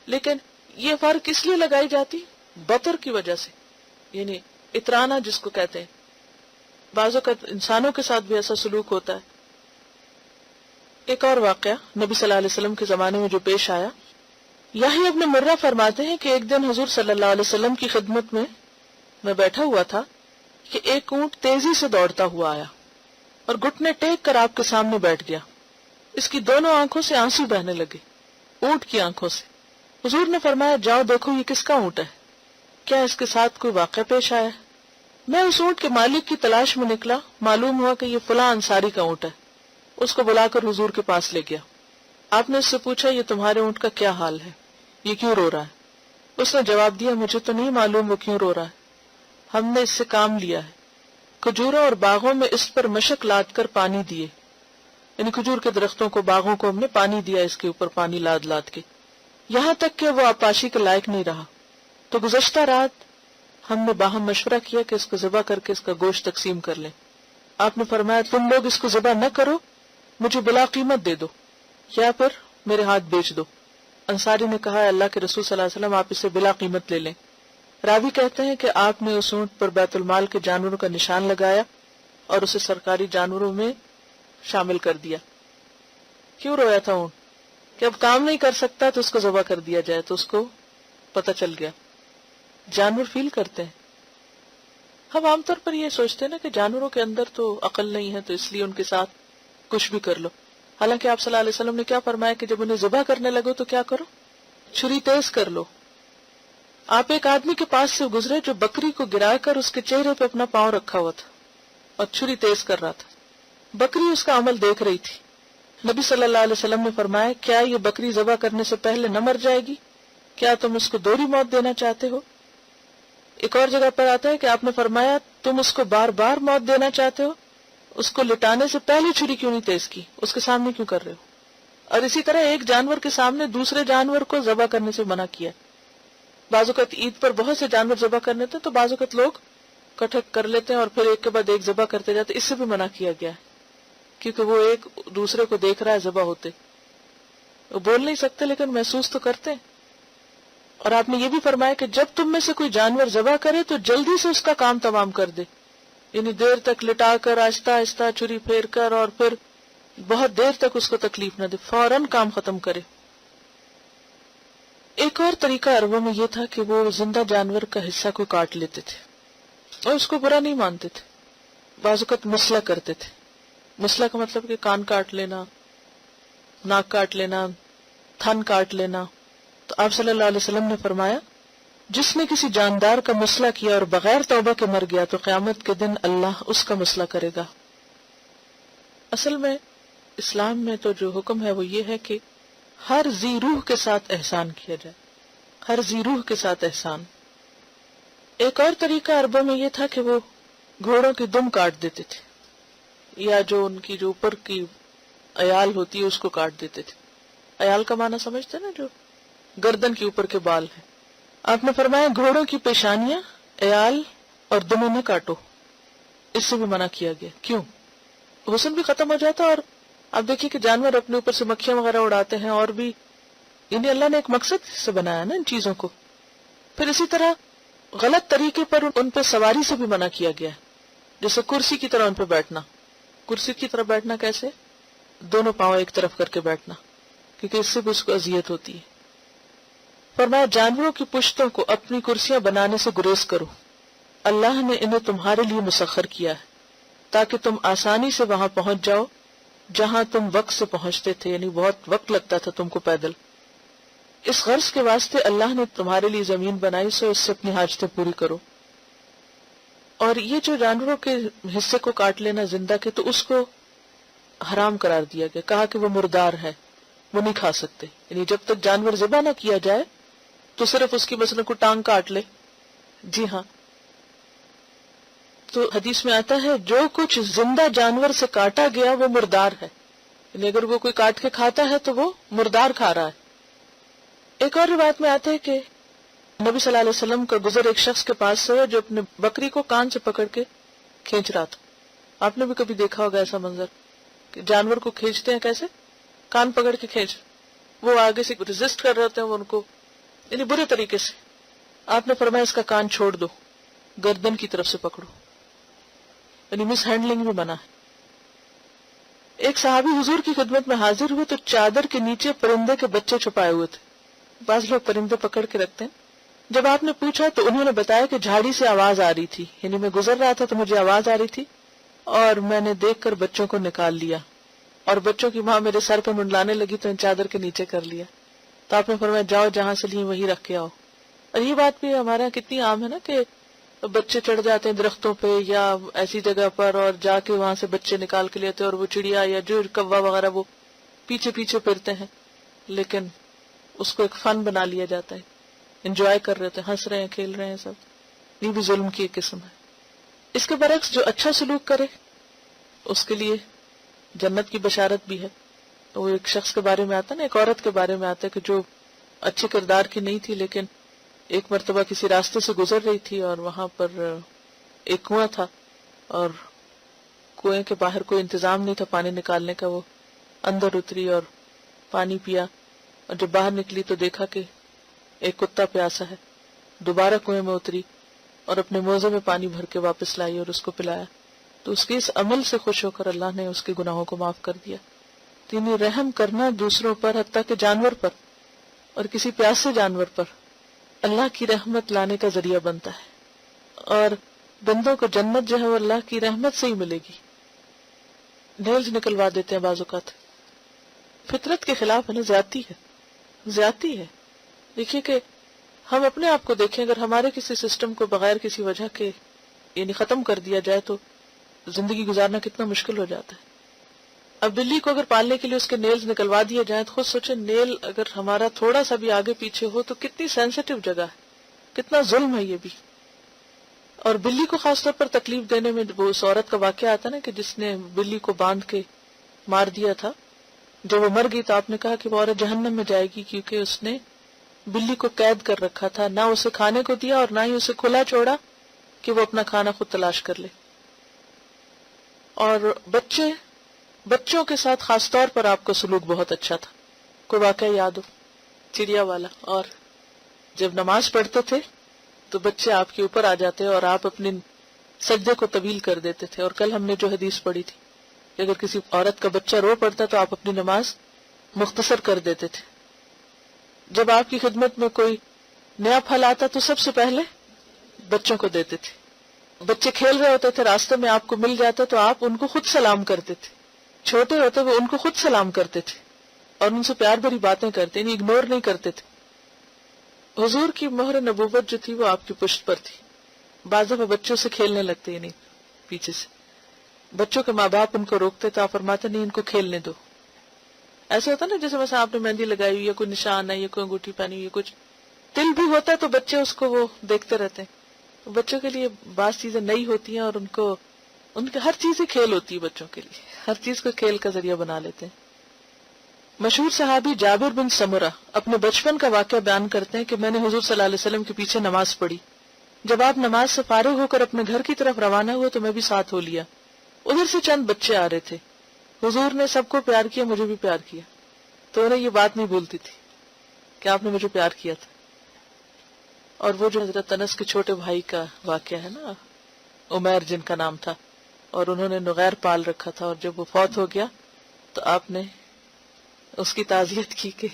لیکن یہ فر کس لیے لگائی جاتی؟ بطر کی وجہ سے، یعنی اترانا جس کو کہتے ہیں. بعض اوقات انسانوں کے ساتھ بھی ایسا سلوک ہوتا ہے. ایک اور واقعہ نبی صلی اللہ علیہ وسلم کے زمانے میں جو پیش آیا، یحییٰ ابن مرہ فرماتے ہیں کہ ایک دن حضور صلی اللہ علیہ وسلم کی خدمت میں بیٹھا ہوا تھا کہ ایک اونٹ تیزی سے دوڑتا ہوا آیا اور گھٹنے ٹیک کر آپ کے سامنے بیٹھ گیا. اس کی دونوں آنکھوں سے آنسو بہنے لگے، اونٹ کی آنکھوں سے. حضور نے فرمایا جاؤ دیکھو یہ کس کا اونٹ ہے، کیا اس کے ساتھ کوئی واقعہ پیش آیا ہے؟ میں اس اونٹ کے مالک کی تلاش میں نکلا، معلوم ہوا کہ یہ فلاں انصاری کا اونٹ ہے. اس کو بلا کر حضور کے پاس لے گیا. آپ نے اس سے پوچھا یہ تمہارے اونٹ کا کیا حال ہے، یہ کیوں رو رہا ہے؟ اس نے جواب دیا مجھے تو نہیں معلوم وہ کیوں رو رہا ہے، ہم نے اس سے کام لیا ہے، کھجوروں اور باغوں میں اس پر مشک لاد کر پانی دیے، یعنی کھجور کے درختوں کو، باغوں کو ہم نے پانی دیا، اس کے اوپر پانی لاد لاد کے، یہاں تک کہ وہ آپاشی کے لائق نہیں رہا. تو گزشتہ رات ہم نے باہم مشورہ کیا کہ اس کو ذبح کر کے اس کا گوشت تقسیم کر لیں. آپ نے فرمایا تم لوگ اس کو ذبح نہ کرو، مجھے بلا قیمت دے دو یا پھر میرے ہاتھ بیچ دو. انصاری نے کہا اللہ کے رسول صلی اللہ علیہ وسلم آپ اسے بلا قیمت لے لیں. راوی کہتے ہیں کہ آپ نے اس اونٹ پر بیت المال کے جانوروں کا نشان لگایا اور اسے سرکاری جانوروں میں شامل کر دیا. کیوں رویا تھا اونٹ؟ کہ اب کام نہیں کر سکتا تو اس کو ذبح کر دیا جائے. تو اس کو پتہ چل گیا. جانور فیل کرتے ہیں. ہم عام طور پر یہ سوچتے ہیں نا کہ جانوروں کے اندر تو عقل نہیں ہے تو اس لیے ان کے ساتھ کچھ بھی کر لو. حالانکہ آپ صلی اللہ علیہ وسلم نے کیا فرمایا کہ جب انہیں ذبح کرنے لگو تو کیا کرو؟ چھری تیز کر لو. آپ ایک آدمی کے پاس سے گزرے جو بکری کو گرا کر اس کے چہرے پہ اپنا پاؤں رکھا ہوا تھا اور چھری تیز کر رہا تھا. بکری اس کا عمل دیکھ رہی تھی. نبی صلی اللہ علیہ وسلم نے فرمایا کیا یہ بکری ذبح کرنے سے پہلے نہ مر جائے گی؟ کیا تم اس کو دوہری موت دینا چاہتے ہو؟ ایک اور جگہ پر آتا ہے کہ آپ نے فرمایا تم اس کو بار بار موت دینا چاہتے ہو، اس کو لٹانے سے پہلے چھری کیوں نہیں تیز کی، اس کے سامنے کیوں کر رہے ہو؟ اور اسی طرح ایک جانور کے سامنے دوسرے جانور کو ذبح کرنے سے منع کیا. بعض اوقات عید پر بہت سے جانور ذبح کرنے تھے تو بعض اوقات لوگ اکٹھے کر لیتے ہیں اور پھر ایک کے بعد ایک ذبح کرتے جاتے. اس سے بھی منع کیا گیا ہے کیونکہ وہ ایک دوسرے کو دیکھ رہا ہے ذبح ہوتے. وہ بول نہیں سکتے لیکن محسوس تو کرتے ہیں. اور آپ نے یہ بھی فرمایا کہ جب تم میں سے کوئی جانور ذبح کرے تو جلدی سے اس کا کام تمام کر دے، یعنی دیر تک لٹا کر آہستہ آہستہ چھری پھیر کر اور پھر بہت دیر تک اس کو تکلیف نہ دے، فوراً کام ختم کرے۔ ایک اور طریقہ عربوں میں یہ تھا کہ وہ زندہ جانور کا حصہ کو کاٹ لیتے تھے اور اس کو برا نہیں مانتے تھے، بعض اوقات مسئلہ کرتے تھے۔ مسئلہ کا مطلب کہ کان کاٹ لینا، ناک کاٹ لینا، تھن کاٹ لینا۔ تو آپ صلی اللہ علیہ وسلم نے فرمایا جس نے کسی جاندار کا مسئلہ کیا اور بغیر توبہ کے مر گیا تو قیامت کے دن اللہ اس کا مسئلہ کرے گا۔ اصل میں اسلام میں تو جو حکم ہے وہ یہ ہے کہ ہر ذی روح کے ساتھ احسان کیا جائے، ہر ذی روح کے ساتھ احسان۔ ایک اور طریقہ عربوں میں یہ تھا کہ وہ گھوڑوں کی دم کاٹ دیتے تھے، یا جو ان کی جو اوپر کی عیال ہوتی ہے اس کو کاٹ دیتے تھے۔ عیال کا معنی سمجھتے نا، جو گردن کے اوپر کے بال ہیں۔ آپ نے فرمایا گھوڑوں کی پیشانیاں، عیال اور دمیں نہ کاٹو، اس سے بھی منع کیا گیا۔ کیوں؟ حسن بھی ختم ہو جاتا، اور آپ دیکھیے کہ جانور اپنے اوپر سے مکھیاں وغیرہ اڑاتے ہیں، اور بھی یعنی اللہ نے ایک مقصد سے بنایا نا ان چیزوں کو۔ پھر اسی طرح غلط طریقے پر ان پہ سواری سے بھی منع کیا گیا ہے، جیسے کرسی کی طرح ان پہ بیٹھنا۔ کرسی کی طرح بیٹھنا کیسے؟ دونوں پاؤں ایک طرف کر کے بیٹھنا، کیونکہ اس سے بھی اس کو اذیت ہوتی ہے۔ فرمایا جانوروں کی پشتوں کو اپنی کرسیاں بنانے سے گریز کرو، اللہ نے انہیں تمہارے لیے مسخر کیا ہے تاکہ تم آسانی سے وہاں پہنچ جاؤ جہاں تم وقت سے پہنچتے تھے، یعنی بہت وقت لگتا تھا تم کو پیدل۔ اس غرض کے واسطے اللہ نے تمہارے لیے زمین بنائی، سو اس سے اپنی حاجتیں پوری کرو۔ اور یہ جو جانوروں کے حصے کو کاٹ لینا زندہ کے، تو اس کو حرام قرار دیا گیا، کہا کہ وہ مردار ہے، وہ نہیں کھا سکتے، یعنی جب تک جانور ذبح نہ کیا جائے تو صرف اس کی مثلا کو ٹانگ کاٹ لے۔ جی ہاں، تو حدیث میں آتا ہے جو کچھ زندہ جانور سے کاٹا گیا وہ مردار ہے، یعنی اگر وہ کوئی کاٹ کے کھاتا ہے تو وہ مردار کھا رہا ہے۔ ایک اور روایت میں آتا ہے کہ نبی صلی اللہ علیہ وسلم کا گزر ایک شخص کے پاس سے جو اپنے بکری کو کان سے پکڑ کے کھینچ رہا تھا۔ آپ نے بھی کبھی دیکھا ہوگا ایسا منظر کہ جانور کو کھینچتے ہیں کیسے، کان پکڑ کے کھینچ، وہ آگے سے ریزسٹ کر رہے ہوتے ہیں، وہ ان کو یعنی برے طریقے سے۔ آپ نے فرمایا اس کا کان چھوڑ دو، گردن کی طرف سے پکڑو، یعنی مس ہینڈلنگ بھی منع ہے۔ ایک صحابی حضور کی خدمت میں حاضر ہوئے تو چادر کے نیچے پرندے کے بچے چھپائے ہوئے تھے۔ بعض لوگ پرندے پکڑ کے رکھتے ہیں۔ جب آپ نے پوچھا تو انہوں نے بتایا کہ جھاڑی سے آواز آ رہی تھی، یعنی میں گزر رہا تھا تو مجھے آواز آ رہی تھی اور میں نے دیکھ کر بچوں کو نکال لیا، اور بچوں کی ماں میرے سر پہ منڈلانے لگی تو ان چادر کے نیچے کر لیا۔ تو آپ نے فرمایا جاؤ جہاں سے لی وہی رکھ کے آؤ۔ اور یہ بات بھی ہمارے یہاں کتنی عام ہے نا کہ بچے چڑھ جاتے ہیں درختوں پہ یا ایسی جگہ پر اور جا کے وہاں سے بچے نکال کے لیتے، اور وہ چڑیا یا جو کوا وغیرہ وہ پیچھے پیچھے پھرتے ہیں، لیکن اس کو ایک فن بنا لیا جاتا ہے، انجوائے کر رہے تھے، ہنس رہے ہیں، کھیل رہے ہیں سب۔ یہ بھی ظلم کی ایک قسم ہے۔ اس کے برعکس جو اچھا سلوک کرے اس کے لیے جنت کی بشارت بھی ہے۔ وہ ایک شخص کے بارے میں آتا ہے نا، ایک عورت کے بارے میں آتا ہے کہ جو اچھے کردار کی نہیں تھی، لیکن ایک مرتبہ کسی راستے سے گزر رہی تھی اور وہاں پر ایک کنواں تھا اور کنویں کے باہر کوئی انتظام نہیں تھا پانی نکالنے کا۔ وہ اندر اتری اور پانی پیا، اور جب باہر نکلی تو دیکھا کہ ایک کتا پیاسا ہے۔ دوبارہ کنویں میں اتری اور اپنے موزے میں پانی بھر کے واپس لائی اور اس کو پلایا۔ تو اس کے اس عمل سے خوش ہو کر اللہ نے اس کے گناہوں کو معاف کر دیا۔ یعنی رحم کرنا دوسروں پر، حتیٰ کہ جانور پر اور کسی پیاسے جانور پر، اللہ کی رحمت لانے کا ذریعہ بنتا ہے، اور بندوں کو جنت جو ہے وہ اللہ کی رحمت سے ہی ملے گی۔ نیلز نکلوا دیتے ہیں بعض اوقات، فطرت کے خلاف ہے نا، زیادتی ہے، زیادتی ہے۔ دیکھیے کہ ہم اپنے آپ کو دیکھیں، اگر ہمارے کسی سسٹم کو بغیر کسی وجہ کے یعنی ختم کر دیا جائے تو زندگی گزارنا کتنا مشکل ہو جاتا ہے۔ اب بلی کو اگر پالنے کے لیے اس کے نیلز نکلوا دیے جائیں تو خود سوچیں، نیل اگر ہمارا تھوڑا سا بھی آگے پیچھے ہو تو کتنی سینسیٹیو جگہ ہے، کتنا ظلم ہے یہ بھی۔ اور بلی کو خاص طور پر تکلیف دینے میں وہ اس عورت کا واقعہ آتا نا کہ جس نے بلی کو باندھ کے مار دیا تھا۔ جب وہ مر گئی تو آپ نے کہا کہ وہ عورت جہنم میں جائے گی، کیونکہ اس نے بلی کو قید کر رکھا تھا، نہ اسے کھانے کو دیا اور نہ ہی اسے کھلا چھوڑا کہ وہ اپنا کھانا خود تلاش کر لے۔ اور بچوں کے ساتھ خاص طور پر آپ کا سلوک بہت اچھا تھا۔ کوئی واقعہ یاد ہو چڑیا والا؟ اور جب نماز پڑھتے تھے تو بچے آپ کے اوپر آ جاتے اور آپ اپنے سجدے کو طویل کر دیتے تھے. اور کل ہم نے جو حدیث پڑھی تھی کہ اگر کسی عورت کا بچہ رو پڑتا تو آپ اپنی نماز مختصر کر دیتے تھے. جب آپ کی خدمت میں کوئی نیا پھل آتا تو سب سے پہلے بچوں کو دیتے تھے. بچے کھیل رہے ہوتے تھے، راستے میں آپ کو مل جاتا تو آپ ان کو خود سلام کرتے تھے. چھوٹے ہوتے وہ ان کو خود سلام کرتے تھے اور ان سے پیار بھری باتیں کرتے، یعنی اگنور نہیں کرتے تھے. حضور کی مہر نبوت جو تھی وہ آپ کی پشت پر تھی. بعض دفعہ بچوں سے کھیلنے لگتے، یعنی پیچھے سے بچوں کے ماں باپ ان کو روکتے تو آپ فرماتے نہیں ان کو کھیلنے دو. ایسا ہوتا نا جیسے مثلا آپ نے مہندی لگائی ہوئی ہے، کوئی نشان ہے یا کوئی انگوٹھی پہنی ہوئی ہے، کچھ تل بھی ہوتا ہے تو بچے اس کو وہ دیکھتے رہتے ہیں. بچوں کے لیے بعض چیزیں نئی ہوتی ہیں اور ان کے ہر چیز ہی کھیل ہوتی ہے. بچوں کے لیے ہر چیز کو کھیل کا ذریعہ بنا لیتے ہیں. مشہور صحابی جابر بن سمرہ اپنے بچپن کا واقعہ بیان کرتے ہیں کہ میں نے حضور صلی اللہ علیہ وسلم کے پیچھے نماز پڑھی. جب آپ نماز سے فارغ ہو کر اپنے گھر کی طرف روانہ ہوئے تو میں بھی ساتھ ہو لیا. ادھر سے چند بچے آ رہے تھے. حضور نے سب کو پیار کیا، مجھے بھی پیار کیا. تو انہیں یہ بات نہیں بھولتی تھی کہ آپ نے مجھے پیار کیا تھا. اور وہ جو حضرت انس کے چھوٹے بھائی کا واقعہ ہے نا، عمیر جن کا نام تھا، اور انہوں نے نغیر پال رکھا تھا، اور جب وہ فوت ہو گیا تو آپ نے اس کی تعزیت کی کہ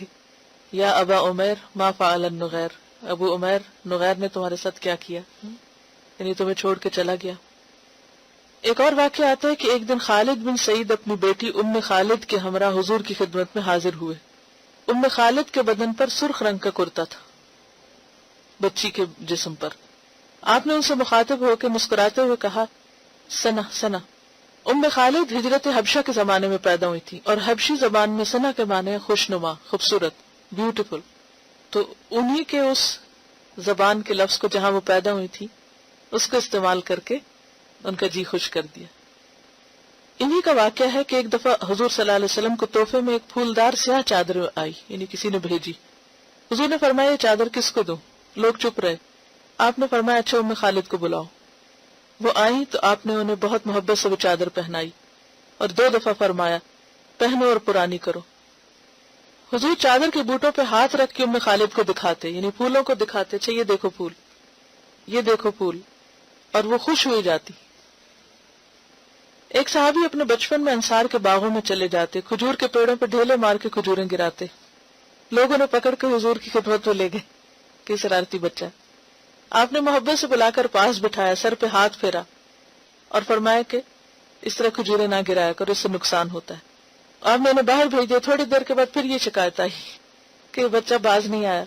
یا ابا عمیر ما فعل النغیر، ابو عمیر نغیر نے تمہارے ساتھ کیا کیا، یعنی تمہیں چھوڑ کے چلا گیا. ایک اور واقعہ آتا ہے کہ ایک دن خالد بن سعید اپنی بیٹی ام خالد کے ہمراہ حضور کی خدمت میں حاضر ہوئے. ام خالد کے بدن پر سرخ رنگ کا کرتا تھا، بچی کے جسم پر. آپ نے ان سے مخاطب ہو کے مسکراتے ہوئے کہا سنا سنا. ام خالد ہجرت حبشہ کے زمانے میں پیدا ہوئی تھی اور حبشی زبان میں سنا کے معنی خوشنما، خوبصورت، بیوٹیفل. تو انہی کے اس زبان کے لفظ کو جہاں وہ پیدا ہوئی تھی اس کو استعمال کر کے ان کا جی خوش کر دیا. انہی کا واقعہ ہے کہ ایک دفعہ حضور صلی اللہ علیہ وسلم کو تحفے میں ایک پھولدار سیاہ چادر آئی، یعنی کسی نے بھیجی. حضور نے فرمایا یہ چادر کس کو دوں؟ لوگ چپ رہے. آپ نے فرمایا اچھا ام خالد کو بلاؤ. وہ آئیں تو آپ نے انہیں بہت محبت سے وہ چادر پہنائی اور 2 دفعہ فرمایا پہنو اور پرانی کرو. حضور چادر کے بوٹوں پہ ہاتھ رکھ کے ام خالد کو دکھاتے، یعنی پھولوں کو دکھاتے، اچھا یہ دیکھو پھول، یہ دیکھو پھول، اور وہ خوش ہوئی جاتی. ایک صحابی اپنے بچپن میں انصار کے باغوں میں چلے جاتے، کھجور کے پیڑوں پہ ڈھیلے مار کے کھجوریں گراتے. لوگوں نے پکڑ کے حضور کی خدمت میں لے گئے کہ شرارتی بچہ. آپ نے محبت سے بلا کر پاس بٹھایا، سر پہ ہاتھ پھیرا اور فرمایا کہ اس طرح کھجوریں نہ گرایا کرو، اس سے نقصان ہوتا ہے. آپ نے انہیں باہر بھیج دیا. تھوڑی دیر کے بعد پھر یہ شکایت آئی کہ بچہ باز نہیں آیا.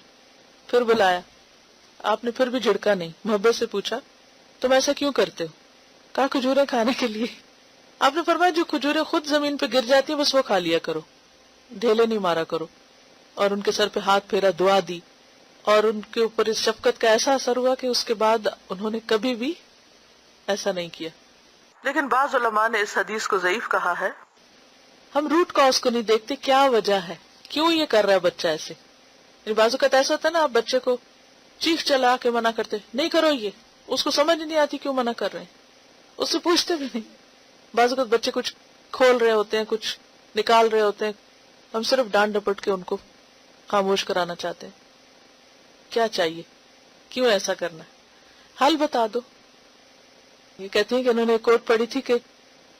پھر بلایا، آپ نے پھر بھی جھڑکا نہیں، محبت سے پوچھا تم ایسا کیوں کرتے ہو؟ کہا کھجوریں کھانے کے لیے. آپ نے فرمایا جو کھجوریں خود زمین پہ گر جاتی ہیں بس وہ کھا لیا کرو، ڈھیلے نہیں مارا کرو. اور ان کے سر پہ ہاتھ پھیرا، دعا دی، اور ان کے اوپر اس شفقت کا ایسا اثر ہوا کہ اس کے بعد انہوں نے کبھی بھی ایسا نہیں کیا. لیکن بعض علماء نے اس حدیث کو ضعیف کہا ہے. ہم روٹ کاز کو نہیں دیکھتے، کیا وجہ ہے، کیوں یہ کر رہا ہے بچہ ایسے. بعض اوقات ایسا ہوتا ہے نا، آپ بچے کو چیخ چلا کے منع کرتے نہیں کرو، یہ اس کو سمجھ نہیں آتی کیوں منع کر رہے ہیں، اس سے پوچھتے بھی نہیں. بعض اوقات بچے کچھ کھول رہے ہوتے ہیں، کچھ نکال رہے ہوتے ہیں، ہم صرف ڈانٹ ڈپٹ کے ان کو خاموش کرانا چاہتے ہیں. کیا چاہیے، کیوں ایسا کرنا ہے، حل بتا دو. یہ کہتے ہیں کہ انہوں نے ایک کوٹ پڑھی تھی کہ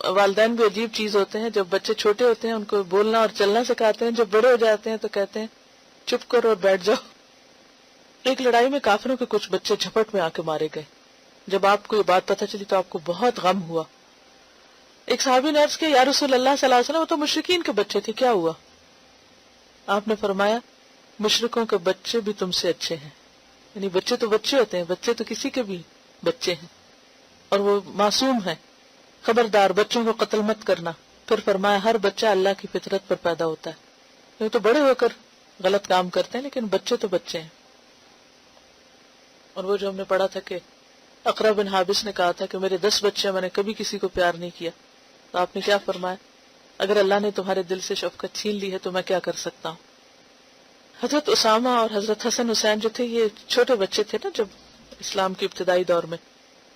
والدین بھی عجیب چیز ہوتے ہیں. جب بچے چھوٹے ہوتے ہیں ان کو بولنا اور چلنا سکھاتے ہیں، جب بڑے ہو جاتے ہیں تو کہتے ہیں چپ کرو اور بیٹھ جاؤ. ایک لڑائی میں کافروں کے کچھ بچے جھپٹ میں آ کے مارے گئے. جب آپ کو یہ بات پتہ چلی تو آپ کو بہت غم ہوا. ایک صحابی نے عرض کیا یا رسول اللہ صلی اللہ علیہ وسلم وہ تو مشرکین کے بچے تھے، کیا ہوا؟ آپ نے فرمایا مشرکوں کے بچے بھی تم سے اچھے ہیں. یعنی بچے تو بچے ہوتے ہیں، بچے تو کسی کے بھی بچے ہیں اور وہ معصوم ہیں. خبردار بچوں کو قتل مت کرنا. پھر فرمایا ہر بچہ اللہ کی فطرت پر پیدا ہوتا ہے. یہ تو بڑے ہو کر غلط کام کرتے ہیں لیکن بچے تو بچے ہیں. اور وہ جو ہم نے پڑھا تھا کہ اقرا بن حابس نے کہا تھا کہ میرے 10 بچے، میں نے کبھی کسی کو پیار نہیں کیا. تو آپ نے کیا فرمایا؟ اگر اللہ نے تمہارے دل سے شفقت چھین لی ہے تو میں کیا کر سکتا ہوں. حضرت اسامہ اور حضرت حسن حسین جو تھے یہ چھوٹے بچے تھے نا جب اسلام کے ابتدائی دور میں.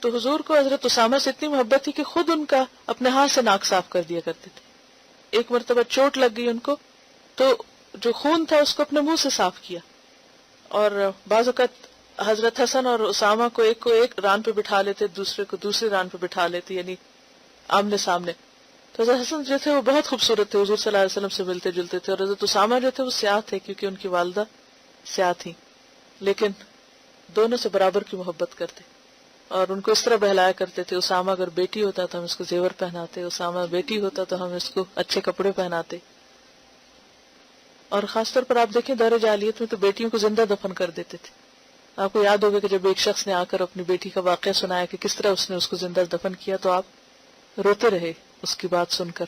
تو حضور کو حضرت اسامہ سے اتنی محبت تھی کہ خود ان کا اپنے ہاتھ سے ناک صاف کر دیا کرتے تھے. ایک مرتبہ چوٹ لگ گئی ان کو تو جو خون تھا اس کو اپنے منہ سے صاف کیا اور بعض اوقات حضرت حسن اور اسامہ کو ایک ران پہ بٹھا لیتے، دوسرے کو دوسری ران پہ بٹھا لیتے، یعنی آمنے سامنے. تو حضرت حسن جو تھے وہ بہت خوبصورت تھے، حضور صلی اللہ علیہ وسلم سے ملتے جلتے تھے، اور حضرت اسامہ جو تھے وہ سیاہ تھے کیونکہ ان کی والدہ سیاہ تھی، لیکن دونوں سے برابر کی محبت کرتے اور ان کو اس طرح بہلایا کرتے تھے. اسامہ اگر بیٹی ہوتا تو ہم اس کو زیور پہناتے، اسامہ بیٹی ہوتا تو ہم اس کو اچھے کپڑے پہناتے. اور خاص طور پر آپ دیکھیں دور جاہلیت میں تو بیٹیوں کو زندہ دفن کر دیتے تھے. آپ کو یاد ہوگا کہ جب ایک شخص نے آ کر اپنی بیٹی کا واقعہ سنایا کہ کس طرح اس نے اس کو زندہ دفن کیا تو آپ روتے رہے اس کی بات سن کر.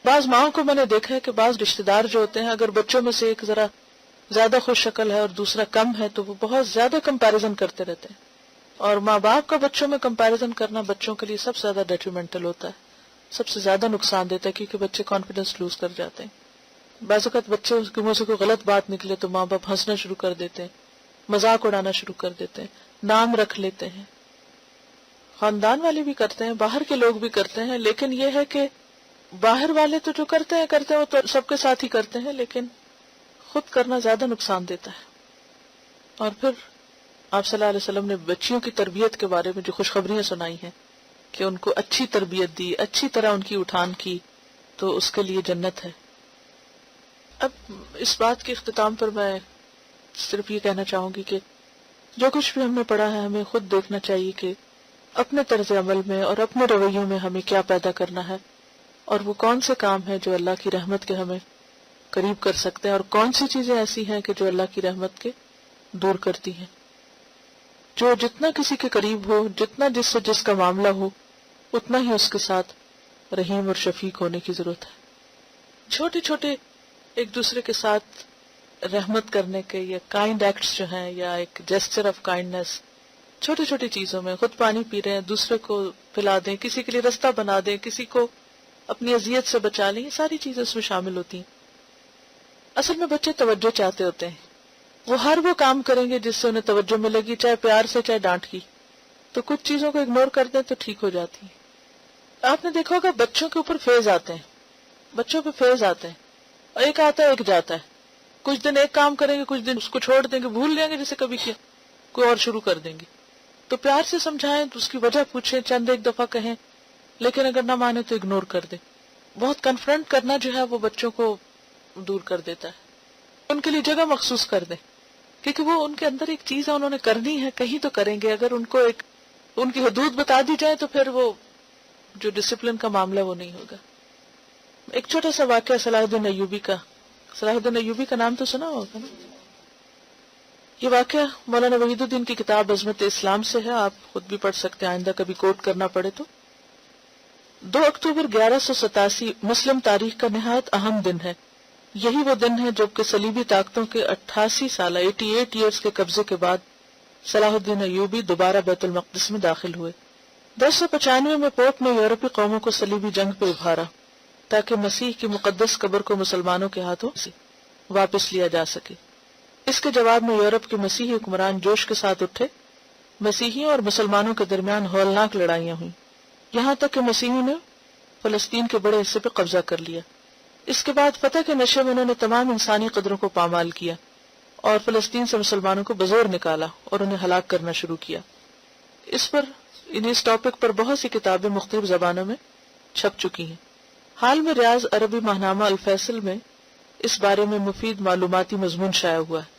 بعض ماؤں کو میں نے دیکھا ہے کہ بعض رشتہ دار جو ہوتے ہیں اگر بچوں میں سے ایک ذرا زیادہ خوش شکل ہے اور دوسرا کم ہے تو وہ بہت زیادہ کمپیریزن کرتے رہتے ہیں، اور ماں باپ کا بچوں میں کمپیریزن کرنا بچوں کے لیے سب سے زیادہ ڈیٹریمنٹل ہوتا ہے، سب سے زیادہ نقصان دیتا ہے، کیونکہ بچے کانفیڈنس لوز کر جاتے ہیں. بعض اوقات بچے کے منہ سے کوئی غلط بات نکلے تو ماں باپ ہنسنا شروع کر دیتے ہیں، مذاق اڑانا شروع کر دیتے ہیں، نام رکھ لیتے ہیں. خاندان والے بھی کرتے ہیں، باہر کے لوگ بھی کرتے ہیں، لیکن یہ ہے کہ باہر والے تو جو کرتے ہیں وہ تو سب کے ساتھ ہی کرتے ہیں، لیکن خود کرنا زیادہ نقصان دیتا ہے. اور پھر آپ صلی اللہ علیہ وسلم نے بچیوں کی تربیت کے بارے میں جو خوشخبریاں سنائی ہیں کہ ان کو اچھی تربیت دی، اچھی طرح ان کی اٹھان کی تو اس کے لیے جنت ہے. اب اس بات کے اختتام پر میں صرف یہ کہنا چاہوں گی کہ جو کچھ بھی ہم نے پڑھا ہے ہمیں خود دیکھنا چاہیے کہ اپنے طرز عمل میں اور اپنے رویوں میں ہمیں کیا پیدا کرنا ہے، اور وہ کون سے کام ہیں جو اللہ کی رحمت کے ہمیں قریب کر سکتے ہیں، اور کون سی چیزیں ایسی ہیں کہ جو اللہ کی رحمت کے دور کرتی ہیں. جو جتنا کسی کے قریب ہو، جتنا جس سے جس کا معاملہ ہو، اتنا ہی اس کے ساتھ رحیم اور شفیق ہونے کی ضرورت ہے. چھوٹے چھوٹے ایک دوسرے کے ساتھ رحمت کرنے کے یا کائنڈ ایکٹس جو ہیں، یا ایک جیسچر آف کائنڈنس، چھوٹی چھوٹی چیزوں میں خود پانی پی رہے ہیں دوسرے کو پلا دیں، کسی کے لیے رستہ بنا دیں، کسی کو اپنی اذیت سے بچا لیں، یہ ساری چیزیں اس میں شامل ہوتی ہیں. اصل میں بچے توجہ چاہتے ہوتے ہیں، وہ ہر وہ کام کریں گے جس سے انہیں توجہ ملے گی، چاہے پیار سے چاہے ڈانٹ کی. تو کچھ چیزوں کو اگنور کر دیں تو ٹھیک ہو جاتی ہیں. آپ نے دیکھا ہوگا بچوں کے اوپر فیز آتے ہیں، بچوں پہ فیز آتے ہیں، اور ایک آتا ہے ایک جاتا ہے. کچھ دن ایک کام کریں گے، کچھ دن اس کو چھوڑ دیں گے، بھول جائیں گے جیسے کبھی کیا، کوئی اور شروع کر دیں گے. تو پیار سے سمجھائیں تو اس کی وجہ پوچھیں، چند ایک دفعہ کہیں، لیکن اگر نہ مانے تو اگنور کر دیں. بہت کنفرنٹ کرنا جو ہے وہ بچوں کو دور کر دیتا ہے. ان کے لیے جگہ مخصوص کر دیں، کیونکہ وہ ان کے اندر ایک چیز ہے، انہوں نے کرنی ہے، کہیں تو کریں گے. اگر ان کو ان کی حدود بتا دی جائے تو پھر وہ جو ڈسپلن کا معاملہ وہ نہیں ہوگا. ایک چھوٹا سا واقعہ صلاح الدین ایوبی کا. صلاح الدین ایوبی کا نام تو سنا ہوگا نا. یہ واقعہ مولانا وحید الدین کی کتاب عظمت اسلام سے ہے، آپ خود بھی پڑھ سکتے ہیں آئندہ کبھی کوٹ کرنا پڑے تو. 2 اکتوبر 1187 مسلم تاریخ کا نہایت اہم دن ہے. یہی وہ دن ہے جب کہ صلیبی طاقتوں کے 88 سالہ 88 ایئرز کے قبضے کے بعد صلاح الدین ایوبی دوبارہ بیت المقدس میں داخل ہوئے. 1095 میں پوپ نے یورپی قوموں کو صلیبی جنگ پہ ابھارا تاکہ مسیح کی مقدس قبر کو مسلمانوں کے ہاتھوں سے واپس لیا جا سکے. اس کے جواب میں یورپ کے مسیحی حکمران جوش کے ساتھ اٹھے. مسیحیوں اور مسلمانوں کے درمیان ہولناک لڑائیاں ہوئیں، یہاں تک کہ مسیحیوں نے فلسطین کے بڑے حصے پہ قبضہ کر لیا. اس کے بعد فتح کے نشے میں انہوں نے تمام انسانی قدروں کو پامال کیا اور فلسطین سے مسلمانوں کو بزور نکالا اور انہیں ہلاک کرنا شروع کیا. اس ٹاپک پر بہت سی کتابیں مختلف زبانوں میں چھپ چکی ہیں. حال میں ریاض عربی ماہنامہ الفیصل میں اس بارے میں مفید معلوماتی مضمون شائع ہوا ہے.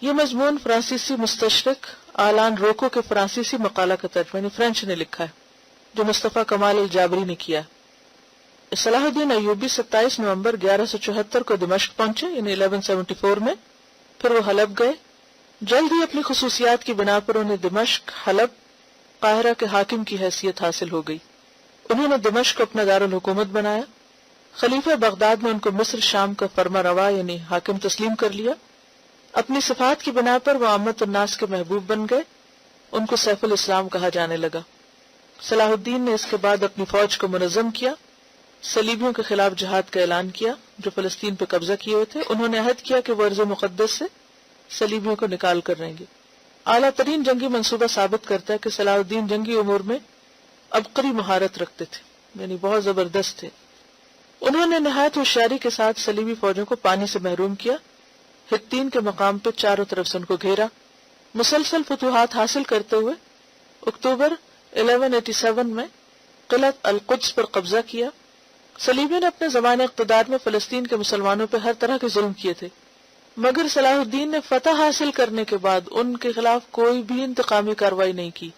یہ مضمون فرانسیسی مستشرق آلان روکو کے فرانسیسی مقالہ کا ترجمہ یعنی فرینچ نے لکھا ہے، جو مصطفیٰ کمال الجابری نے کیا. صلاح الدین ایوبی 27 نومبر 1174 کو دمشق پہنچے یعنی 1174 میں، پھر وہ حلب گئے. جلد ہی اپنی خصوصیات کی بنا پر انہیں دمشق، حلب، قاہرہ کے حاکم کی حیثیت حاصل ہو گئی. انہوں نے دمشق کو اپنا دارالحکومت بنایا. خلیفہ بغداد نے ان کو مصر شام کا فرما روا یعنی حاکم تسلیم کر لیا. اپنی صفات کی بنا پر وہ عامت الناس کے محبوب بن گئے. ان کو سیف الاسلام کہا جانے لگا. صلاح الدین نے اس کے بعد اپنی فوج کو منظم کیا، صلیبیوں کے خلاف جہاد کا اعلان کیا جو فلسطین پہ قبضہ کیے ہوئے تھے. انہوں نے عہد کیا کہ وہ ارض مقدس سے صلیبیوں کو نکال کر رہیں گے. اعلیٰ ترین جنگی منصوبہ ثابت کرتا ہے کہ صلاح الدین جنگی امور میں عبقری مہارت رکھتے تھے، یعنی بہت زبردست تھے. انہوں نے نہایت ہوشیاری کے ساتھ صلیبی فوجوں کو پانی سے محروم کیا، حطین کے مقام پہ چاروں طرف سے ان کو گھیرا. مسلسل فتوحات حاصل کرتے ہوئے اکتوبر 1187 میں قلعہ القدس پر قبضہ کیا. صلیبیوں نے اپنے زمانے اقتدار میں فلسطین کے مسلمانوں پہ ہر طرح کے ظلم کیے تھے، مگر صلاح الدین نے فتح حاصل کرنے کے بعد ان کے خلاف کوئی بھی انتقامی کارروائی نہیں کی.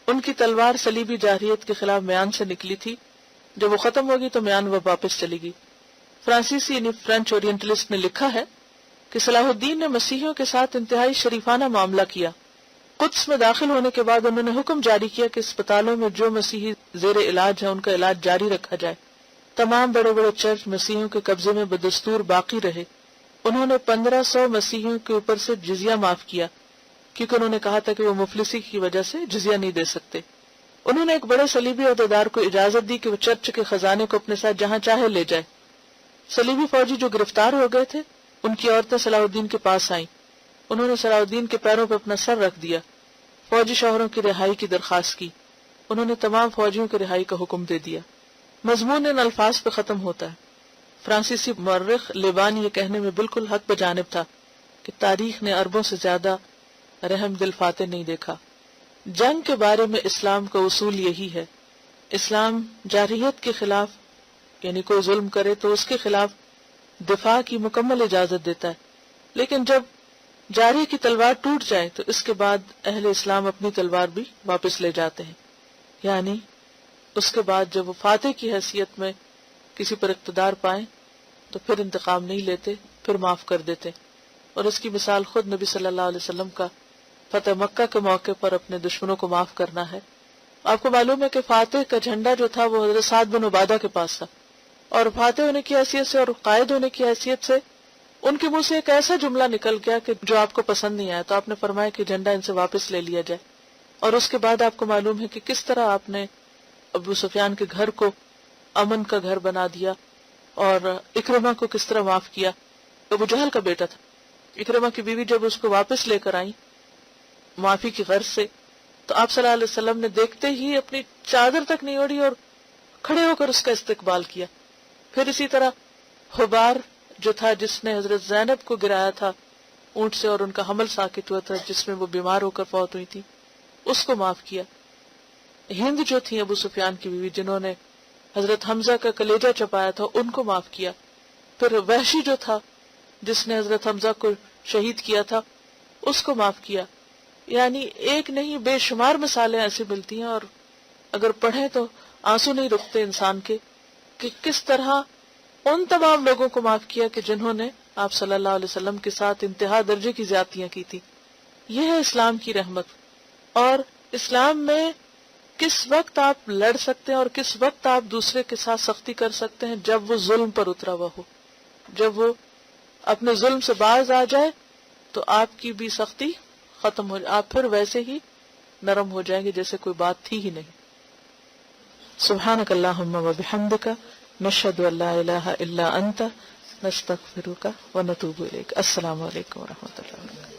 ان کی تلوار صلیبی جارحیت کے خلاف میان سے نکلی تھی، جب وہ ختم ہوگی تو میان وہ واپس چلی گئی. فرانسیسی یعنی فرینچ اورینٹلسٹ نے لکھا ہے کہ صلاح الدین نے مسیحیوں کے ساتھ انتہائی شریفانہ معاملہ کیا. قدس میں داخل ہونے کے بعد انہوں نے حکم جاری کیا کہ اسپتالوں میں جو مسیحی زیر علاج ہیں ان کا علاج جاری رکھا جائے. تمام بڑے بڑے چرچ مسیحیوں کے قبضے میں بدستور باقی رہے. انہوں نے 1500 مسیحیوں کے اوپر سے جزیہ معاف کیا، کیونکہ انہوں نے کہا تھا کہ وہ مفلسی کی وجہ سے جزیہ نہیں دے سکتے. انہوں نے ایک بڑے صلیبی عہدیدار کو اجازت دی کہ وہ چرچ کے خزانے کو اپنے ساتھ جہاں چاہے لے جائے. صلیبی فوجی جو گرفتار ہو گئے تھے ان کی عورتیں صلاح الدین کے پاس آئیں. انہوں نے صلاح الدین کے پیروں پہ اپنا سر رکھ دیا، فوجی شوہروں کی رہائی کی درخواست کی. انہوں نے تمام فوجیوں کی رہائی کا حکم دے دیا. مضمون ان الفاظ پہ ختم ہوتا ہے. فرانسیسی مورخ لیبان یہ کہنے میں بالکل حق بجانب تھا کہ تاریخ نے اربوں سے زیادہ رحم دل فاتح نہیں دیکھا. جنگ کے بارے میں اسلام کا اصول یہی ہے، اسلام جارحیت کے خلاف یعنی کوئی ظلم کرے تو اس کے خلاف دفاع کی مکمل اجازت دیتا ہے، لیکن جب جارحیت کی تلوار ٹوٹ جائے تو اس کے بعد اہل اسلام اپنی تلوار بھی واپس لے جاتے ہیں. یعنی اس کے بعد جب وہ فاتح کی حیثیت میں کسی پر اقتدار پائیں تو پھر انتقام نہیں لیتے، پھر معاف کر دیتے. اور اس کی مثال خود نبی صلی اللہ علیہ وسلم کا فتح مکہ کے موقع پر اپنے دشمنوں کو معاف کرنا ہے. آپ کو معلوم ہے کہ فاتح کا جھنڈا جو تھا وہ حضرت سعد بن عبادہ کے پاس تھا، اور فاتح ہونے کی حیثیت سے اور قائد ہونے کی حیثیت سے ان کے منہ سے ایک ایسا جملہ نکل گیا کہ جو آپ کو پسند نہیں آیا، تو آپ نے فرمایا کہ جھنڈا ان سے واپس لے لیا جائے. اور اس کے بعد آپ کو معلوم ہے کہ کس طرح آپ نے ابو سفیان کے گھر کو امن کا گھر بنا دیا اور اکرمہ کو کس طرح معاف کیا. ابو جہل کا بیٹا تھا. اکرمہ کی بیوی جب اس کو واپس لے کر آئی معافی کی غرض سے، تو آپ صلی اللہ علیہ وسلم نے دیکھتے ہی اپنی چادر تک نہیں اوڑھی اور کھڑے ہو کر اس کا استقبال کیا. پھر اسی طرح حبار جو تھا جس نے حضرت زینب کو گرایا تھا اونٹ سے اور ان کا حمل ساکت ہوا تھا جس میں وہ بیمار ہو کر فوت ہوئی تھی، اس کو معاف کیا. ہند جو تھی ابو سفیان کی بیوی جنہوں نے حضرت حمزہ کا کلیجہ چپایا تھا ان کو معاف کیا. پھر وحشی جو تھا جس نے حضرت حمزہ کو شہید کیا تھا اس کو معاف کیا. یعنی ایک نہیں بے شمار مثالیں ایسی ملتی ہیں، اور اگر پڑھیں تو آنسو نہیں رکتے انسان کے کہ کس طرح ان تمام لوگوں کو معاف کیا کہ جنہوں نے آپ صلی اللہ علیہ وسلم کے ساتھ انتہا درجے کی زیادتیاں کی تھی. یہ ہے اسلام کی رحمت. اور اسلام میں کس وقت آپ لڑ سکتے ہیں اور کس وقت آپ دوسرے کے ساتھ سختی کر سکتے ہیں؟ جب وہ ظلم پر اترا ہوا ہو، جب وہ اپنے ظلم سے باز آ جائے تو آپ کی بھی سختی ختم ہو جائے، آپ پھر ویسے ہی نرم ہو جائیں گے جیسے کوئی بات تھی ہی نہیں. سبحانک اللہم و بحمدک نشہد ان لا الہ الا انت نستغفرک و نتوب الیک. السلام علیکم و رحمۃ اللہ وبرکاتہ.